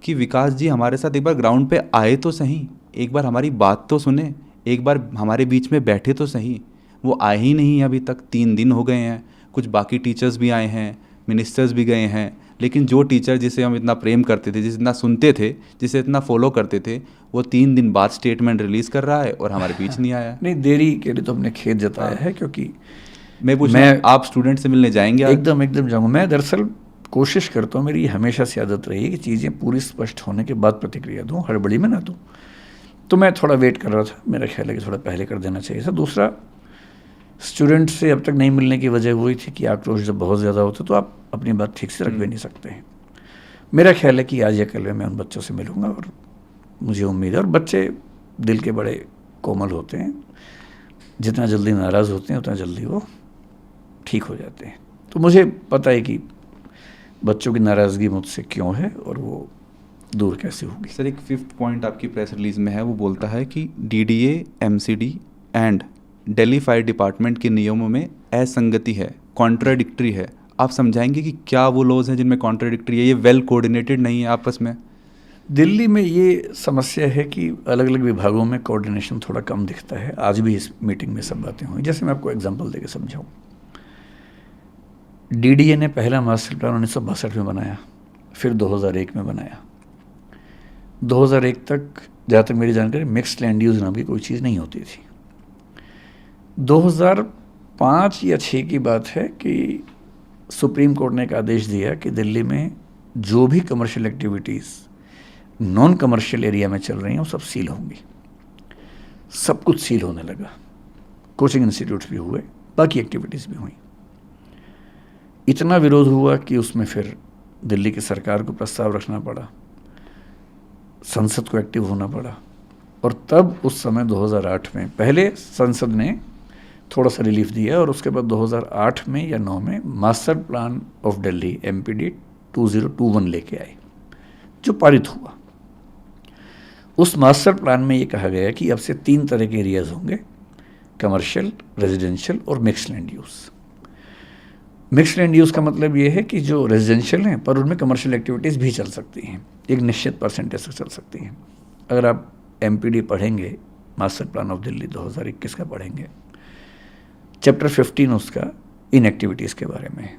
कि विकास जी हमारे साथ एक बार ग्राउंड पे आए तो सही, एक बार हमारी बात तो सुने, एक बार हमारे बीच में बैठे तो सही। वो आए ही नहीं अभी तक, 3 दिन हो गए हैं। कुछ बाकी टीचर्स भी आए हैं, मिनिस्टर्स भी गए हैं, लेकिन जो टीचर जिसे हम इतना प्रेम करते थे, जिसे इतना सुनते थे, जिसे इतना फॉलो करते थे, वो 3 दिन बाद स्टेटमेंट रिलीज़ कर रहा है और हमारे बीच नहीं आया। नहीं, देरी के लिए तो हमने खेद जताया है, क्योंकि मैं आप स्टूडेंट से मिलने जाएंगे? एकदम जाऊँगा। मैं दरअसल कोशिश करता हूँ, मेरी हमेशा से आदत रही है कि चीज़ें पूरी स्पष्ट होने के बाद प्रतिक्रिया दूँ, हड़बड़ी में ना दूँ। तो मैं थोड़ा वेट कर रहा था, मेरा ख्याल है कि थोड़ा पहले कर देना चाहिए था। दूसरा, स्टूडेंट से अब तक नहीं मिलने की वजह वही थी कि आक्रोश जब बहुत ज़्यादा होता तो आप अपनी बात ठीक से रख भी नहीं सकते हैं। मेरा ख्याल है कि आज या कल में मैं उन बच्चों से मिलूँगा, और मुझे उम्मीद है, और बच्चे दिल के बड़े कोमल होते हैं, जितना जल्दी नाराज़ होते हैं उतना जल्दी वो ठीक हो जाते हैं। तो मुझे पता है कि बच्चों की नाराज़गी मुझसे क्यों है और वो दूर कैसे होगी। सर एक 5th पॉइंट आपकी प्रेस रिलीज में है, वो बोलता है कि DDA, MCD and Delhi fire department के नियमों में असंगति है, कॉन्ट्राडिक्टरी है। आप समझाएंगे कि क्या वो लॉज हैं जिनमें कॉन्ट्राडिक्टरी है, ये वेल कोऑर्डिनेटेड नहीं है आपस में? दिल्ली में ये समस्या है कि अलग अलग विभागों में कोऑर्डिनेशन थोड़ा कम दिखता है। आज भी इस मीटिंग में सब बातें हुई। जैसे मैं आपको एग्जांपल देके समझाऊँ, DDA ने पहला मास्टर प्लान 1962 में बनाया, फिर 2001 में बनाया। 2001 तक, जहाँ तक मेरी जानकारी, मिक्स्ड लैंड यूज़ नाम की कोई चीज़ नहीं होती थी। 2005 या 6 की बात है कि सुप्रीम कोर्ट ने एक आदेश दिया कि दिल्ली में जो भी commercial activities non commercial area में चल रही हैं वो सब सील होंगी। सब कुछ सील होने लगा, कोचिंग इंस्टीट्यूट्स भी हुए, बाकी एक्टिविटीज़ भी हुई। इतना विरोध हुआ कि उसमें फिर दिल्ली की सरकार को प्रस्ताव रखना पड़ा, संसद को एक्टिव होना पड़ा, और तब उस समय 2008 में पहले संसद ने थोड़ा सा रिलीफ दिया, और उसके बाद 2008 में या 9 में master plan of Delhi MPD 2021 लेके आए, जो पारित हुआ। उस मास्टर प्लान में ये कहा गया कि अब से 3 तरह के एरियाज होंगे, कमर्शियल, रेजिडेंशियल और mixed land use. Mixed land use का मतलब ये है कि जो रेजिडेंशियल हैं पर उनमें कमर्शियल एक्टिविटीज़ भी चल सकती हैं, एक निश्चित परसेंटेज तक चल सकती हैं। अगर आप MPD पढ़ेंगे मास्टर प्लान ऑफ दिल्ली 2021 का पढ़ेंगे। चैप्टर 15 उसका इनएक्टिविटीज़ के बारे में है।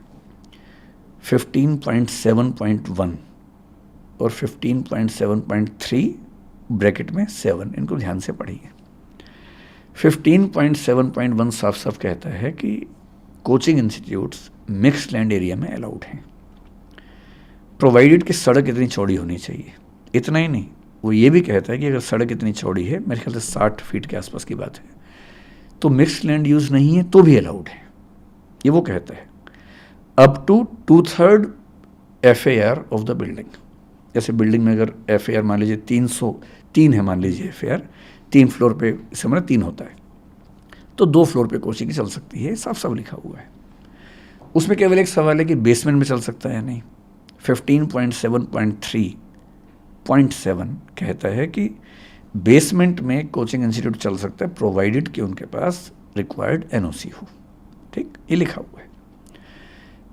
15.7.1 और 15.7.3 ब्रैकेट में 7, इनको ध्यान से पढ़िए। 15.7.1 साफ साफ कहता है कि coaching institutes mixed land area में अलाउड हैं, प्रोवाइडेड कि सड़क इतनी चौड़ी होनी चाहिए। इतना ही नहीं, वो ये भी कहता है कि अगर सड़क इतनी चौड़ी है, मेरे ख्याल से 60 फीट के आसपास की बात है, तो मिक्स्ड लैंड यूज नहीं है तो भी अलाउड है, ये वो कहता है। Up to 2/3 FAR of the building. जैसे बिल्डिंग में अगर FAR मान लीजिए 303 है, मान लीजिए FAR 3 फ्लोर पे, इस समय 3 होता है, तो 2 फ्लोर पे कोचिंग चल सकती है, साफ साफ लिखा हुआ है। उसमें केवल एक सवाल है कि बेसमेंट में चल सकता है या नहीं। 15.7.3.7 कहता है कि बेसमेंट में कोचिंग इंस्टीट्यूट चल सकता है प्रोवाइडेड कि उनके पास रिक्वायर्ड NOC हो। ठीक, ये लिखा हुआ है।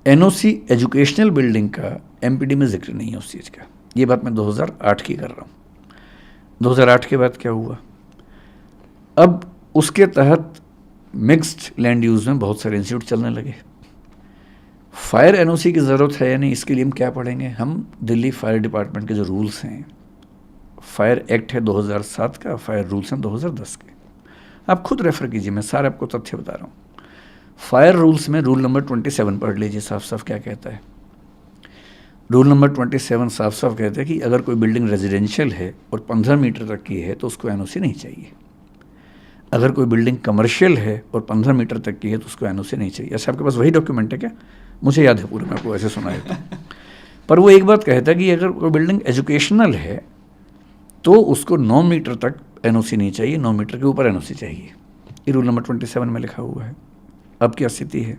NOC एजुकेशनल बिल्डिंग का MPD में जिक्र नहीं है उस चीज़ का। ये बात मैं 2008 की कर रहा हूँ। 2008 के बाद क्या हुआ, अब उसके तहत मिक्स्ड लैंड यूज में बहुत सारे इंस्टीट्यूट चलने लगे। फायर NOC की ज़रूरत है या नहीं, इसके लिए हम क्या पढ़ेंगे, हम दिल्ली फायर डिपार्टमेंट के जो रूल्स हैं, फायर एक्ट है 2007 का, फायर रूल्स हैं 2010 के, आप खुद रेफर कीजिए, मैं सारे आपको तथ्य बता रहा हूँ। फायर रूल्स में रूल नंबर 27 पढ़ लीजिए, साफ साफ क्या कहता है। रूल नंबर 27 साफ साफ कहता है कि अगर कोई बिल्डिंग रेजिडेंशियल है और 15 मीटर तक की है तो उसको NOC नहीं चाहिए। अगर कोई बिल्डिंग कमर्शियल है और 15 मीटर तक की है तो उसको NOC नहीं चाहिए। ऐसे आपके पास वही डॉक्यूमेंट है क्या? मुझे याद है पूरा, मैं आपको ऐसे सुनाया था। पर वो एक बात कहता है कि अगर कोई बिल्डिंग एजुकेशनल है तो उसको 9 मीटर तक NOC नहीं चाहिए, 9 मीटर के ऊपर NOC चाहिए। ये रूल नंबर 27 में लिखा हुआ है। अब क्या स्थिति है,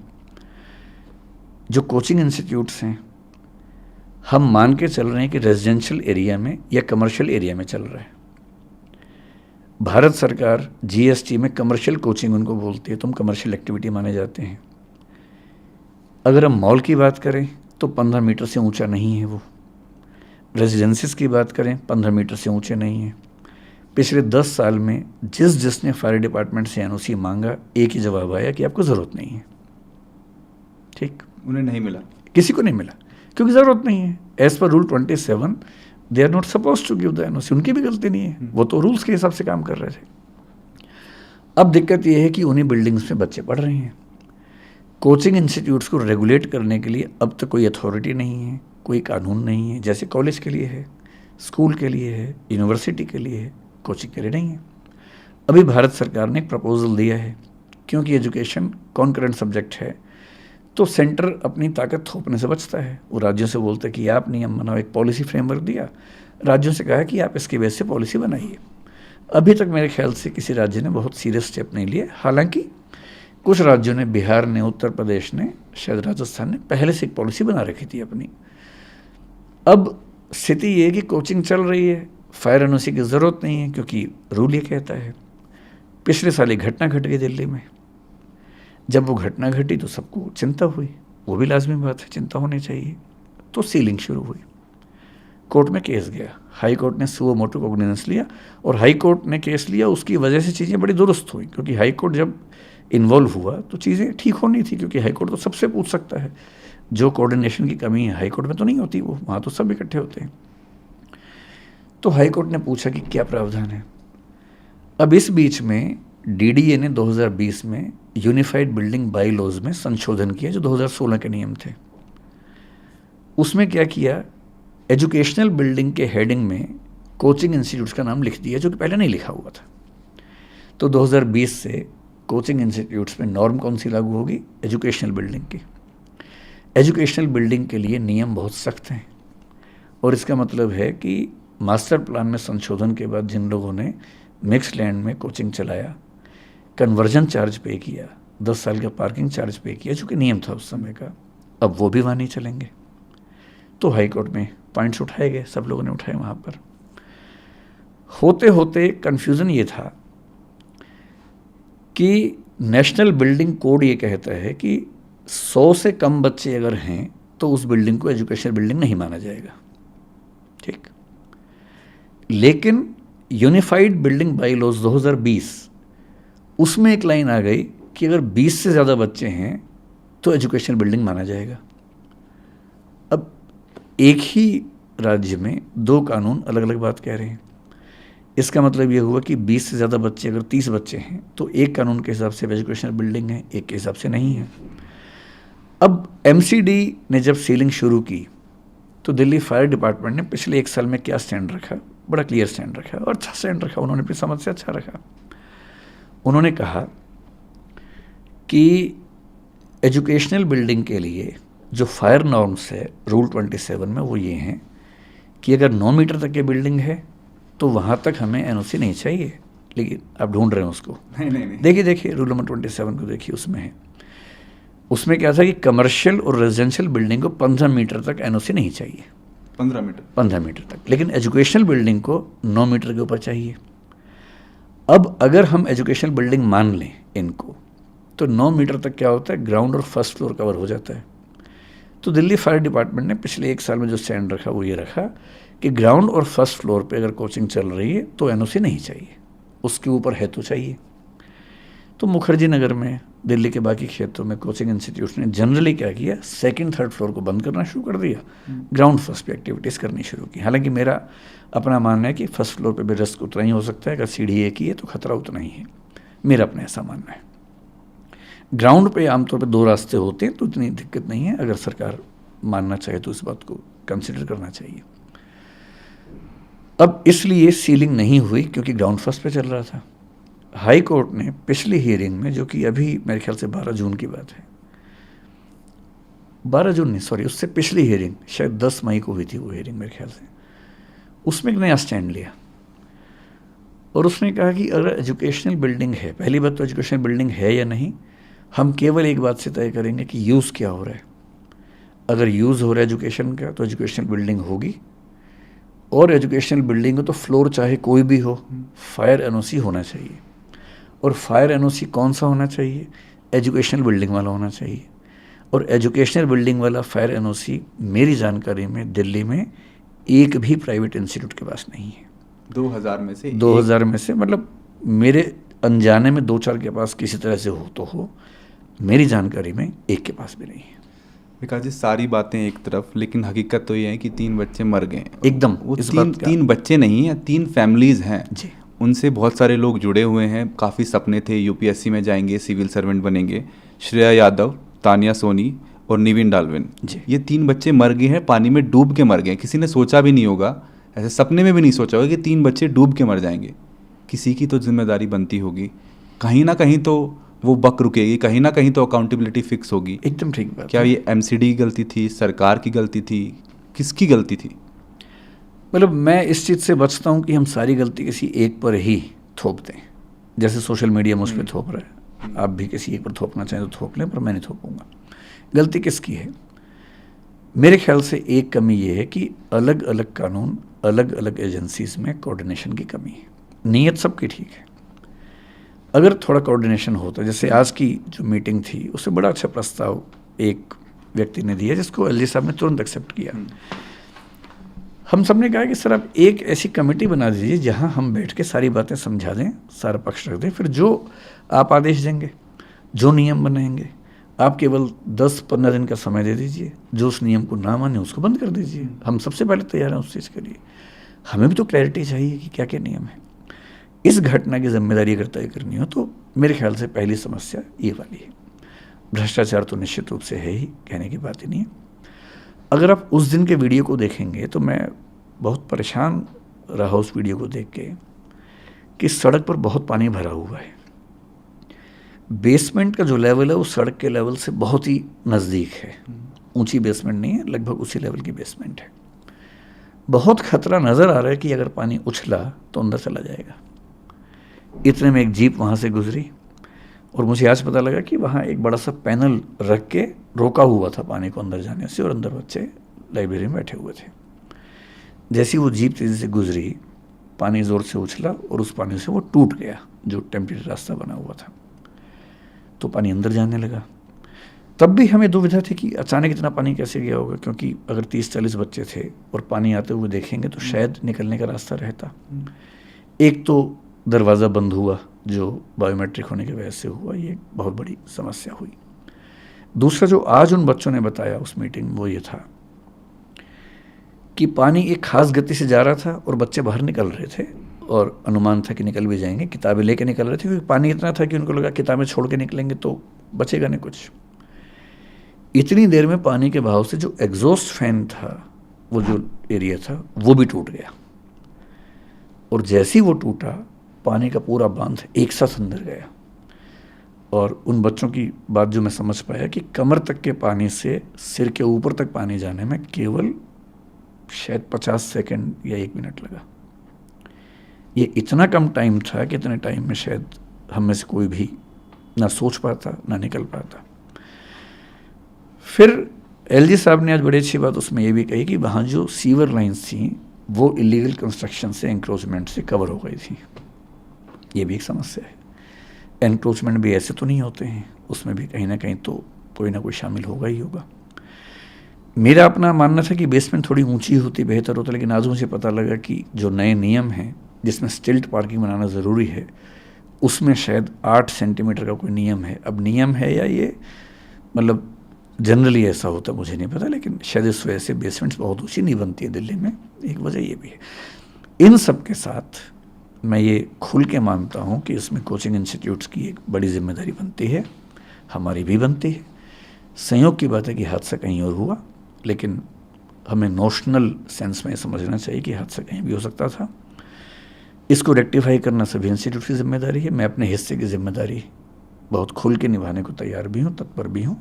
जो कोचिंग इंस्टीट्यूट्स हैं, हम मान के चल रहे हैं कि रेजिडेंशियल एरिया में या कमर्शियल एरिया में चल रहा है। भारत सरकार GST में कमर्शियल कोचिंग उनको बोलती है, तुम कमर्शियल एक्टिविटी माने जाते हैं। अगर हम मॉल की बात करें तो 15 मीटर से ऊंचा नहीं है वो। रेजिडेंसीज की बात करें 15 मीटर से ऊंचे नहीं है। पिछले 10 साल में जिसने फायर डिपार्टमेंट से NOC मांगा, एक ही जवाब आया कि आपको ज़रूरत नहीं है। ठीक, उन्हें नहीं मिला, किसी को नहीं मिला क्योंकि ज़रूरत नहीं है। As per rule 27 they are not suppose to give the NOC। उनकी भी गलती नहीं है, वो तो रूल्स के हिसाब से काम कर रहे थे। अब दिक्कत ये है कि उन्हीं बिल्डिंग्स में बच्चे पढ़ रहे हैं। कोचिंग इंस्टीट्यूट्स को रेगुलेट करने के लिए अब तक कोई अथॉरिटी नहीं है, कोई कानून नहीं है। जैसे कॉलेज के लिए है, स्कूल के लिए है, यूनिवर्सिटी के लिए है, कोचिंग के लिए नहीं है। अभी भारत सरकार ने एक प्रपोजल दिया है, क्योंकि एजुकेशन कॉन्करेंट सब्जेक्ट है तो सेंटर अपनी ताकत थोपने से बचता है। वो राज्यों से बोलते हैं कि आप नियम बनाओ, एक पॉलिसी फ्रेमवर्क दिया, राज्यों से कहा कि आप इसकी बेस से पॉलिसी बनाइए। अभी तक मेरे ख्याल से किसी राज्य ने बहुत सीरियस स्टेप नहीं लिए। हालांकि कुछ राज्यों ने, बिहार ने, उत्तर प्रदेश ने, शायद राजस्थान ने पहले से एक पॉलिसी बना रखी थी अपनी। अब स्थिति ये है कि कोचिंग चल रही है, फायर NOC की ज़रूरत नहीं है क्योंकि रूल ये कहता है। पिछले साल एक घटना घट गई दिल्ली में। जब वो घटना घटी तो सबको चिंता हुई, वो भी लाजमी बात है, चिंता होनी चाहिए। तो सीलिंग शुरू हुई, कोर्ट में केस गया, हाई कोर्ट ने सुओ मोटो कॉग्निजेंस लिया और हाई कोर्ट ने केस लिया। उसकी वजह से चीज़ें बड़ी दुरुस्त हुई, क्योंकि हाई कोर्ट जब इन्वॉल्व हुआ तो चीज़ें ठीक होनी थी, क्योंकि हाई कोर्ट तो सबसे पूछ सकता है। जो कोऑर्डिनेशन की कमी है हाई कोर्ट में तो नहीं होती, वो वहाँ तो सब इकट्ठे होते हैं। तो हाई कोर्ट ने पूछा कि क्या प्रावधान है। अब इस बीच में DDA ने 2020 में यूनिफाइड बिल्डिंग बाई लॉज में संशोधन किया, जो 2016 के नियम थे। उसमें क्या किया, एजुकेशनल बिल्डिंग के हेडिंग में कोचिंग इंस्टीट्यूट्स का नाम लिख दिया, जो कि पहले नहीं लिखा हुआ था। तो 2020 से कोचिंग इंस्टीट्यूट्स में नॉर्म कौन सी लागू होगी, एजुकेशनल बिल्डिंग की। एजुकेशनल बिल्डिंग के लिए नियम बहुत सख्त हैं और इसका मतलब है कि मास्टर प्लान में संशोधन के बाद जिन लोगों ने मिक्स लैंड में कोचिंग चलाया, कन्वर्जन चार्ज पे किया, 10 साल का पार्किंग चार्ज पे किया, जो कि नियम था उस समय का, अब वो भी वहाँ नहीं चलेंगे। तो हाई कोर्ट में पॉइंट्स उठाए गए, सब लोगों ने उठाए। वहाँ पर होते होते कन्फ्यूज़न ये था कि नेशनल बिल्डिंग कोड ये कहता है कि 100 से कम बच्चे अगर हैं तो उस बिल्डिंग को एजुकेशनल बिल्डिंग नहीं माना जाएगा। ठीक, लेकिन यूनिफाइड बिल्डिंग बाई लॉज 2020 उसमें एक लाइन आ गई कि अगर 20 से ज़्यादा बच्चे हैं तो एजुकेशनल बिल्डिंग माना जाएगा। अब एक ही राज्य में दो कानून अलग अलग बात कह रहे हैं। इसका मतलब ये हुआ कि 20 से ज़्यादा बच्चे, अगर 30 बच्चे हैं तो एक कानून के हिसाब से एजुकेशनल बिल्डिंग है, एक के हिसाब से नहीं है। अब एमसीडी ने जब सीलिंग शुरू की तो दिल्ली फायर डिपार्टमेंट ने पिछले 1 साल में क्या स्टैंड रखा, बड़ा क्लियर स्टैंड रखा और अच्छा स्टैंड रखा। उन्होंने अपनी समझ से अच्छा रखा। उन्होंने कहा कि एजुकेशनल बिल्डिंग के लिए जो फायर नॉर्म्स है रूल 27 में वो ये हैं कि अगर 9 मीटर तक की बिल्डिंग है तो वहाँ तक हमें एनओसी नहीं चाहिए। लेकिन आप ढूंढ रहे हैं उसको, नहीं। देखिए रूल नंबर 27 को देखिए, उसमें है, उसमें क्या था कि कमर्शियल और रेजिडेंशियल बिल्डिंग को 15 मीटर तक एनओसी नहीं चाहिए। 15 मीटर तक, लेकिन एजुकेशनल बिल्डिंग को 9 मीटर के ऊपर चाहिए। अब अगर हम एजुकेशनल बिल्डिंग मान लें इनको, तो 9 मीटर तक क्या होता है, ग्राउंड और फर्स्ट फ्लोर कवर हो जाता है। तो दिल्ली फायर डिपार्टमेंट ने पिछले 1 साल में जो स्टैंड रखा वो ये रखा कि ग्राउंड और फर्स्ट फ्लोर पे अगर कोचिंग चल रही है तो एनओसी नहीं चाहिए, उसके ऊपर है तो चाहिए। तो मुखर्जी नगर में, दिल्ली के बाकी क्षेत्रों में कोचिंग इंस्टीट्यूट ने जनरली क्या किया, 2nd 3rd फ्लोर को बंद करना शुरू कर दिया, ग्राउंड फर्स्ट पे एक्टिविटीज़ करनी शुरू की। हालांकि मेरा अपना मानना है कि फर्स्ट फ्लोर पे भी रिस्क उतना ही हो सकता है, अगर सीढ़ी एक ही है तो खतरा उतना ही है, मेरा अपना ऐसा मानना है। ग्राउंड पे आमतौर पे 2 रास्ते होते हैं तो इतनी दिक्कत नहीं है। अगर सरकार मानना चाहे तो इस बात को कंसिडर करना चाहिए। अब इसलिए सीलिंग नहीं हुई क्योंकि ग्राउंड फर्स्ट पे चल रहा था। हाई कोर्ट ने पिछली हियरिंग में, जो कि अभी मेरे ख्याल से 12 जून की बात है, 12 जून नहीं सॉरी, उससे पिछली हियरिंग शायद 10 मई को हुई थी वो हियरिंग मेरे ख्याल से, उसमें एक नया स्टैंड लिया और उसने कहा कि अगर एजुकेशनल बिल्डिंग है, पहली बात तो एजुकेशनल बिल्डिंग है या नहीं, हम केवल एक बात से तय करेंगे कि यूज़ क्या हो रहा है। अगर यूज़ हो रहा है एजुकेशन का तो एजुकेशनल बिल्डिंग होगी, और एजुकेशनल बिल्डिंग हो तो फ्लोर चाहे कोई भी हो, फायर एनओसी होना चाहिए। और फायर एनओसी कौन सा होना चाहिए, एजुकेशनल बिल्डिंग वाला होना चाहिए। और एजुकेशनल बिल्डिंग वाला फायर एनओसी मेरी जानकारी में दिल्ली में एक भी प्राइवेट इंस्टीट्यूट के पास नहीं है। 2000 में से मतलब मेरे अनजाने में 2-4 के पास किसी तरह से हो तो हो, मेरी जानकारी में एक के पास भी नहीं है। विकास जी, सारी बातें एक तरफ, लेकिन हकीकत तो ये है कि 3 बच्चे मर गए एकदम। वो 3 बच्चे नहीं हैं, 3 फैमिलीज़ हैं जी। उनसे बहुत सारे लोग जुड़े हुए हैं। काफ़ी सपने थे, यूपीएससी में जाएंगे, सिविल सर्वेंट बनेंगे। श्रेया यादव, तानिया सोनी और निविन डाल्विन, ये 3 बच्चे मर गए हैं, पानी में डूब के मर गए। किसी ने सोचा भी नहीं होगा, ऐसे सपने में भी नहीं सोचा होगा कि 3 बच्चे डूब के मर जाएंगे। किसी की तो जिम्मेदारी बनती होगी, कहीं ना कहीं तो वो बक रुकेगी, कहीं ना कहीं तो अकाउंटेबिलिटी फिक्स होगी। एकदम ठीक बात। क्या ये एमसीडी की गलती थी, सरकार की गलती थी, किसकी गलती थी? मतलब मैं इस चीज़ से बचता हूँ कि हम सारी गलती किसी एक पर ही थोप दें, जैसे सोशल मीडिया मुझ पर थोप रहा है। आप भी किसी एक पर थोपना चाहें तो थोप लें, पर मैं नहीं थोपूंगा। गलती किसकी है? मेरे ख्याल से एक कमी ये है कि अलग अलग कानून, अलग अलग एजेंसीज में कोऑर्डिनेशन की कमी है। नीयत सबकी ठीक है, अगर थोड़ा कोऑर्डिनेशन होता, जैसे आज की जो मीटिंग थी उससे बड़ा अच्छा प्रस्ताव एक व्यक्ति ने दिया जिसको एलजी साहब ने तुरंत एक्सेप्ट किया। हम सब ने कहा कि सर आप एक ऐसी कमेटी बना दीजिए जहां हम बैठ के सारी बातें समझा दें, सारा पक्ष रख दें, फिर जो आप आदेश देंगे, जो नियम बनाएंगे, आप केवल 10-15 दिन का समय दे दीजिए। जो उस नियम को ना माने उसको बंद कर दीजिए। हम सबसे पहले तैयार हैं उस चीज़ के लिए। हमें भी तो क्लैरिटी चाहिए कि क्या क्या नियम है। इस घटना की जिम्मेदारी अगर तय करनी हो तो मेरे ख्याल से पहली समस्या ये वाली है। भ्रष्टाचार तो निश्चित रूप से है ही, कहने की बात ही नहीं है। अगर आप उस दिन के वीडियो को देखेंगे तो मैं बहुत परेशान रहा उस वीडियो को देख के कि सड़क पर बहुत पानी भरा हुआ है। बेसमेंट का जो लेवल है वो सड़क के लेवल से बहुत ही नज़दीक है। ऊंची बेसमेंट नहीं है, लगभग उसी लेवल की बेसमेंट है। बहुत खतरा नज़र आ रहा है कि अगर पानी उछला तो अंदर चला जाएगा। इतने में एक जीप वहाँ से गुजरी और मुझे आज पता लगा कि वहाँ एक बड़ा सा पैनल रख के रोका हुआ था पानी को अंदर जाने से, और अंदर बच्चे लाइब्रेरी में बैठे हुए थे। जैसी वो जीप तेज़ी से गुजरी, पानी ज़ोर से उछला और उस पानी से वो टूट गया जो टेम्परेरी रास्ता बना हुआ था, तो पानी अंदर जाने लगा। तब भी हमें दुविधा थी कि अचानक इतना पानी कैसे गया होगा, क्योंकि अगर 30-40 बच्चे थे और पानी आते हुए देखेंगे तो शायद निकलने का रास्ता रहता। एक तो दरवाज़ा बंद हुआ जो बायोमेट्रिक होने की वजह से हुआ, ये बहुत बड़ी समस्या हुई। दूसरा जो आज उन बच्चों ने बताया उस मीटिंग में वो ये था कि पानी एक खास गति से जा रहा था और बच्चे बाहर निकल रहे थे और अनुमान था कि निकल भी जाएंगे, किताबें लेके निकल रहे थे क्योंकि पानी इतना था कि उनको लगा किताबें छोड़ के निकलेंगे तो बचेगा नहीं कुछ। इतनी देर में पानी के बहाव से जो एग्जॉस्ट फैन था, वो जो एरिया था, वो भी टूट गया और जैसे ही वो टूटा पानी का पूरा बांध एक साथ अंदर गया और उन बच्चों की बात जो मैं समझ पाया कि कमर तक के पानी से सिर के ऊपर तक पानी जाने में केवल शायद 50 सेकंड या 1 मिनट लगा। ये इतना कम टाइम था कि इतने टाइम में शायद हम में से कोई भी ना सोच पाता ना निकल पाता। फिर एलजी साहब ने आज बड़ी अच्छी बात उसमें ये भी कही कि वहाँ जो सीवर लाइन्स थी वो इलीगल कंस्ट्रक्शन से, एंक्रोचमेंट से कवर हो गई थी। ये भी एक समस्या है। एनक्रोचमेंट भी ऐसे तो नहीं होते हैं, उसमें भी कहीं ना कहीं तो कोई ना कोई शामिल होगा ही होगा। मेरा अपना मानना था कि बेसमेंट थोड़ी ऊंची होती बेहतर होता, लेकिन आज मुझे पता लगा कि जो नए नियम हैं जिसमें स्टिल्ट पार्किंग बनाना ज़रूरी है, उसमें शायद 8 सेंटीमीटर का कोई नियम है। अब नियम है या ये मतलब जनरली ऐसा होता मुझे नहीं पता, लेकिन शायद इस वजह से बेसमेंट्स बहुत ऊँची नहीं बनती है दिल्ली में, एक वजह ये भी है। इन सब के साथ मैं ये खुल के मानता हूँ कि इसमें कोचिंग इंस्टीट्यूट्स की एक बड़ी जिम्मेदारी बनती है, हमारी भी बनती है। संयोग की बात है कि हादसा कहीं और हुआ, लेकिन हमें नोशनल सेंस में समझना चाहिए कि हादसा कहीं भी हो सकता था। इसको रेक्टिफाई करना सभी इंस्टीट्यूट की जिम्मेदारी है। मैं अपने हिस्से की जिम्मेदारी बहुत खुल के निभाने को तैयार भी हूँ, तत्पर भी हूँ,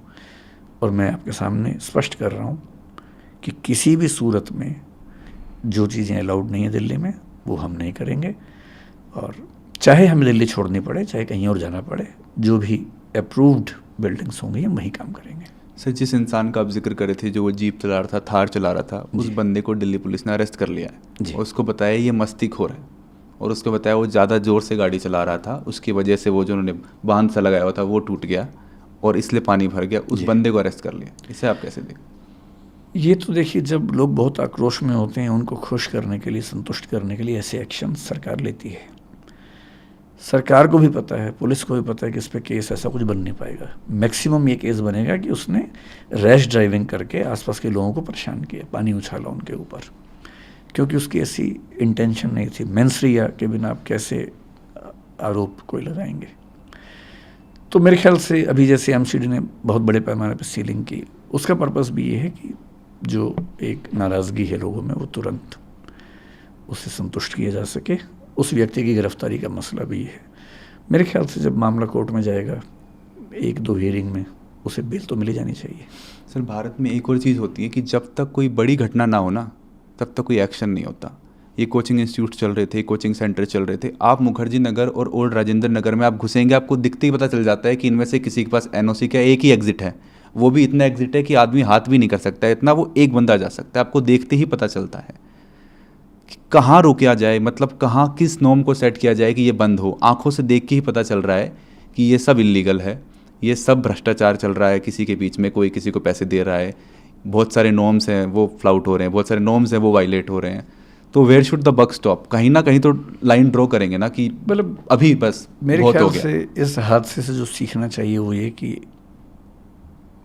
और मैं आपके सामने स्पष्ट कर रहा हूँ कि किसी भी सूरत में जो चीज़ें अलाउड नहीं है दिल्ली में वो हम नहीं करेंगे, और चाहे हमें दिल्ली छोड़नी पड़े, चाहे कहीं और जाना पड़े, जो भी अप्रूव्ड बिल्डिंग्स होंगी हम वहीं काम करेंगे। सर, जिस इंसान का आप जिक्र कर रहे थे जो वो जीप चला रहा था, थार चला रहा था, उस बंदे को दिल्ली पुलिस ने अरेस्ट कर लिया है। उसको बताया ये मस्तीखोर है और उसको बताया वो ज़्यादा ज़ोर से गाड़ी चला रहा था, उसकी वजह से वो जो उन्होंने बांध सा लगाया हुआ था वो टूट गया और इसलिए पानी भर गया। उस बंदे को अरेस्ट कर लिया। इसे आप कैसे देखें? ये तो देखिए, जब लोग बहुत आक्रोश में होते हैं उनको खुश करने के लिए, संतुष्ट करने के लिए ऐसे एक्शन सरकार लेती है। सरकार को भी पता है, पुलिस को भी पता है कि इस पर केस ऐसा कुछ बन नहीं पाएगा। मैक्सिमम ये केस बनेगा कि उसने रैश ड्राइविंग करके आसपास के लोगों को परेशान किया, पानी उछाला उनके ऊपर, क्योंकि उसकी ऐसी इंटेंशन नहीं थी। मेंसरिया के बिना आप कैसे आरोप कोई लगाएंगे? तो मेरे ख्याल से अभी जैसे एमसीडी ने बहुत बड़े पैमाने पर सीलिंग की, उसका पर्पस भी ये है कि जो एक नाराज़गी है लोगों में वो तुरंत उससे संतुष्ट किया जा सके। उस व्यक्ति की गिरफ्तारी का मसला भी है। मेरे ख्याल से जब मामला कोर्ट में जाएगा 1-2 हियरिंग में उसे बेल तो मिली जानी चाहिए। सर, भारत में एक और चीज़ होती है कि जब तक कोई बड़ी घटना ना हो ना, तब तक कोई एक्शन नहीं होता। ये कोचिंग इंस्टीट्यूट चल रहे थे, कोचिंग सेंटर चल रहे थे। आप मुखर्जी नगर और ओल्ड राजेंद्र नगर में आप घुसेंगे, आपको दिखते ही पता चल जाता है कि इनमें से किसी के पास एनओसी का एक ही एग्जिट है, वो भी इतना एग्जिट है कि आदमी हाथ भी नहीं कर सकता है, इतना वो एक बंदा जा सकता है। आपको देखते ही पता चलता है कि कहाँ रोका जाए, मतलब कहाँ किस नॉर्म को सेट किया जाए कि ये बंद हो। आंखों से देख के ही पता चल रहा है कि ये सब इलीगल है, ये सब भ्रष्टाचार चल रहा है, किसी के बीच में कोई किसी को पैसे दे रहा है, बहुत सारे नॉर्म्स हैं वो फ्लाउट हो रहे हैं, बहुत सारे नॉर्म्स हैं वो वायलेट हो रहे हैं। तो where should the buck stop? कहीं ना कहीं तो लाइन ड्रॉ करेंगे ना कि मतलब अभी बस मेरे ख्याल से इस हादसे से जो सीखना चाहिए वो ये कि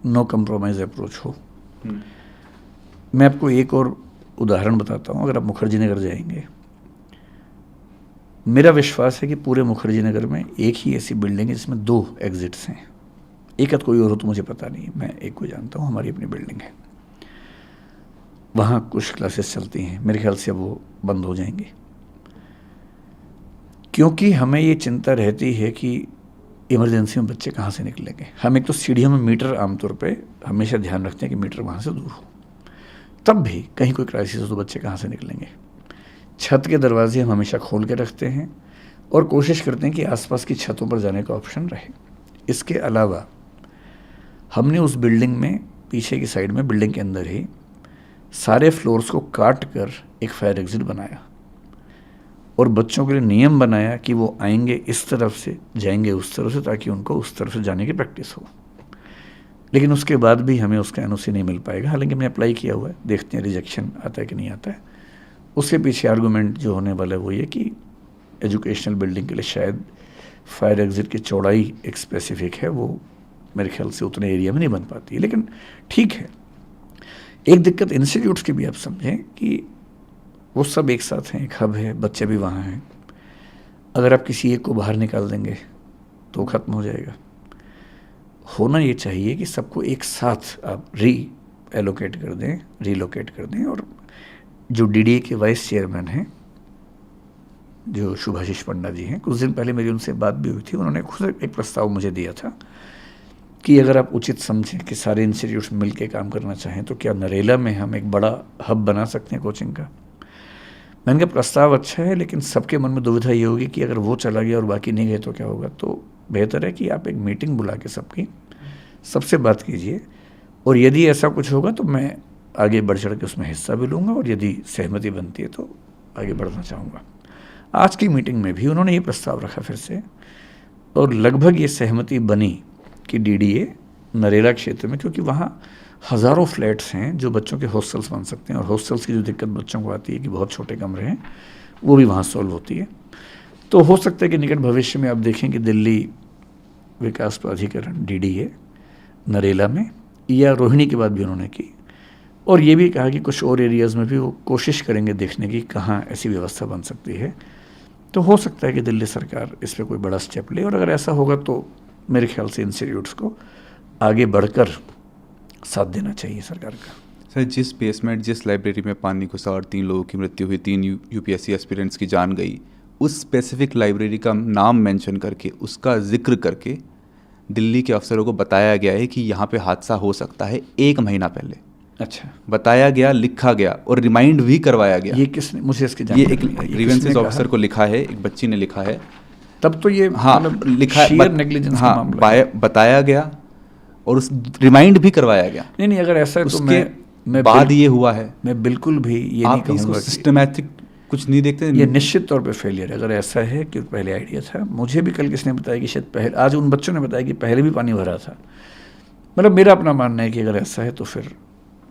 नो कंप्रोमाइज अप्रोच हो। मैं आपको एक और उदाहरण बताता हूँ। अगर आप मुखर्जी नगर जाएंगे, मेरा विश्वास है कि पूरे मुखर्जी नगर में एक ही ऐसी बिल्डिंग है जिसमें 2 एग्जिट्स हैं। एक आध कोई और हो तो मुझे पता नहीं, मैं एक को जानता हूँ, हमारी अपनी बिल्डिंग है। वहाँ कुछ क्लासेस चलती हैं, मेरे ख्याल से वो बंद हो जाएंगी, क्योंकि हमें ये चिंता रहती है कि इमरजेंसी में बच्चे कहाँ से निकलेंगे। हम एक तो सीढ़ियों में मीटर आमतौर पे हमेशा ध्यान रखते हैं कि मीटर वहाँ से दूर हो, तब भी कहीं कोई क्राइसिस हो तो बच्चे कहाँ से निकलेंगे। छत के दरवाजे हम हमेशा खोल के रखते हैं और कोशिश करते हैं कि आसपास की छतों पर जाने का ऑप्शन रहे। इसके अलावा हमने उस बिल्डिंग में पीछे की साइड में, बिल्डिंग के अंदर ही सारे फ्लोर्स को काट कर एक फायर एग्जिट बनाया और बच्चों के लिए नियम बनाया कि वो आएंगे इस तरफ से, जाएंगे उस तरफ से, ताकि उनको उस तरफ से जाने की प्रैक्टिस हो। लेकिन उसके बाद भी हमें उसका एनओसी नहीं मिल पाएगा। हालांकि हमने अप्लाई किया हुआ है, देखते हैं रिजेक्शन आता है कि नहीं आता है। उसके पीछे आर्गूमेंट जो होने वाला है वो ये कि एजुकेशनल बिल्डिंग के लिए शायद फायर एग्जिट की चौड़ाई एक स्पेसिफिक है, वो मेरे ख्याल से उतने एरिया में नहीं बन पाती है, लेकिन ठीक है। एक दिक्कत इंस्टीट्यूट्स की भी आप समझें कि वो सब एक साथ हैं, एक हब है, बच्चे भी वहाँ हैं। अगर आप किसी एक को बाहर निकाल देंगे तो ख़त्म हो जाएगा। होना ये चाहिए कि सबको एक साथ आप रीलोकेट कर दें। और जो डीडीए के वाइस चेयरमैन हैं, जो शुभाशीष पंडा जी हैं, कुछ दिन पहले मेरी उनसे बात भी हुई थी। उन्होंने खुद एक प्रस्ताव मुझे दिया था कि अगर आप उचित समझें कि सारे इंस्टीट्यूट्स मिल के काम करना चाहें तो क्या नरेला में हम एक बड़ा हब बना सकते हैं कोचिंग का। मैंने कहा प्रस्ताव अच्छा है, लेकिन सबके मन में दुविधा ये होगी कि अगर वो चला गया और बाकी नहीं गए तो क्या होगा। तो बेहतर है कि आप एक मीटिंग बुला के सबसे बात कीजिए, और यदि ऐसा कुछ होगा तो मैं आगे बढ़ चढ़ के उसमें हिस्सा भी लूँगा, और यदि सहमति बनती है तो आगे बढ़ना चाहूँगा। आज की मीटिंग में भी उन्होंने ये प्रस्ताव रखा फिर से, और लगभग ये सहमति बनी कि डीडीए नरेला क्षेत्र में, क्योंकि वहाँ हज़ारों फ्लैट्स हैं जो बच्चों के हॉस्टल्स बन सकते हैं, और हॉस्टल्स की जो दिक्कत बच्चों को आती है कि बहुत छोटे कमरे हैं, वो भी वहाँ सॉल्व होती है। तो हो सकता है कि निकट भविष्य में आप देखें कि दिल्ली विकास प्राधिकरण डीडीए नरेला में, या रोहिणी की बात भी उन्होंने की, और ये भी कहा कि कुछ और एरियाज़ में भी वो कोशिश करेंगे देखने की कहाँ ऐसी व्यवस्था बन सकती है। तो हो सकता है कि दिल्ली सरकार इस पर कोई बड़ा स्टेप ले, और अगर ऐसा होगा तो मेरे ख्याल से इंस्टीट्यूट्स को आगे बढ़कर साथ देना चाहिए सरकार का। सर, जिस लाइब्रेरी में पानी घुसा और 3 लोगों की मृत्यु हुई, 3 यूपीएससी एस्पिरेंट्स की जान गई, उस स्पेसिफिक लाइब्रेरी का नाम मेंशन करके, उसका जिक्र करके दिल्ली के अफसरों को बताया गया है कि यहाँ पे हादसा हो सकता है 1 महीना पहले। अच्छा, बताया गया, लिखा गया और रिमाइंड भी करवाया गया। ये किसने, मुझे इसकी ये जानकारी एक नहीं है। ये ग्रीवेंसेस किसने ऑफिसर कहा? को लिखा है, एक बच्ची ने लिखा है। तब तो ये हाँ, मतलब लिखा है, sheer negligence का मामला है। बताया गया और उस रिमाइंड भी करवाया गया। नहीं, अगर ऐसा है तो उसके मैं बाद ये हुआ है। मैं बिल्कुल भी ये नहीं आप इसको कहूँगा कि सिस्टमैटिक कुछ नहीं देखते। ये निश्चित तौर पे फेलियर है। अगर ऐसा है कि पहले आइडिया था, मुझे भी कल किसने बताया कि शायद पहले, आज उन बच्चों ने बताया कि पहले भी पानी भरा था। मतलब मेरा अपना मानना है कि अगर ऐसा है तो फिर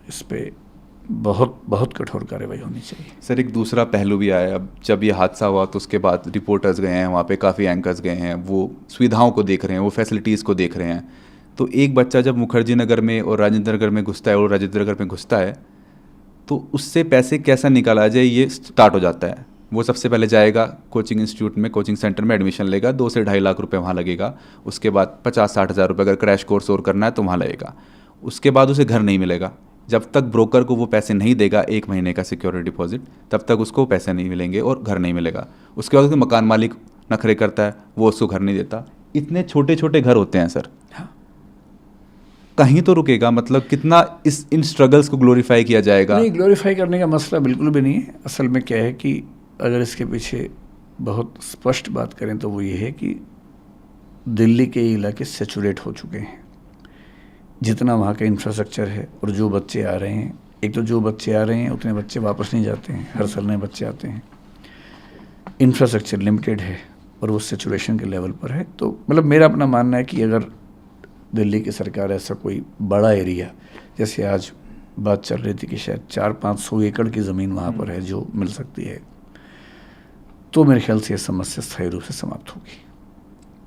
इस पर बहुत बहुत कठोर कार्रवाई होनी चाहिए। सर, एक दूसरा पहलू भी आया। अब जब ये हादसा हुआ तो उसके बाद रिपोर्टर्स गए हैं वहाँ पे, काफ़ी एंकर्स गए हैं, वो सुविधाओं को देख रहे हैं, वो फैसिलिटीज़ को देख रहे हैं। तो एक बच्चा जब मुखर्जी नगर में और राजेंद्र नगर में घुसता है, और राजेंद्र नगर में घुसता है, तो उससे पैसे कैसा निकाला जाए ये स्टार्ट हो जाता है। वो सबसे पहले जाएगा कोचिंग इंस्टीट्यूट में, कोचिंग सेंटर में एडमिशन लेगा, 2 से 2.5 लाख रुपए वहाँ लगेगा। उसके बाद 50-60 हज़ार रुपये अगर क्रैश कोर्स और करना है तो वहाँ लगेगा। उसके बाद उसे घर नहीं मिलेगा। जब तक ब्रोकर को वो पैसे नहीं देगा 1 महीने का सिक्योरिटी डिपॉजिट, तब तक उसको पैसे नहीं मिलेंगे और घर नहीं मिलेगा। उसके बाद उसके मकान मालिक नखरे करता है, वो उसको घर नहीं देता। इतने छोटे छोटे घर होते हैं सर। हाँ। कहीं तो रुकेगा। मतलब कितना इन स्ट्रगल्स को ग्लोरीफाई किया जाएगा। नहीं, ग्लोरीफाई करने का मसला बिल्कुल भी नहीं है। असल में क्या है कि अगर इसके पीछे बहुत स्पष्ट बात करें तो वो ये है कि दिल्ली के इलाके सेचुरेट हो चुके हैं। जितना वहाँ का इंफ्रास्ट्रक्चर है और जो बच्चे आ रहे हैं, एक तो जो बच्चे आ रहे हैं उतने बच्चे वापस नहीं जाते हैं, हर साल नए बच्चे आते हैं। इंफ्रास्ट्रक्चर लिमिटेड है और वो सेचुरेशन के लेवल पर है। तो मतलब मेरा अपना मानना है कि अगर दिल्ली की सरकार ऐसा कोई बड़ा एरिया, जैसे आज बात चल रही थी कि शायद 400-500 एकड़ की ज़मीन वहाँ पर है जो मिल सकती है, तो मेरे ख्याल से ये समस्या स्थायी रूप से समाप्त होगी।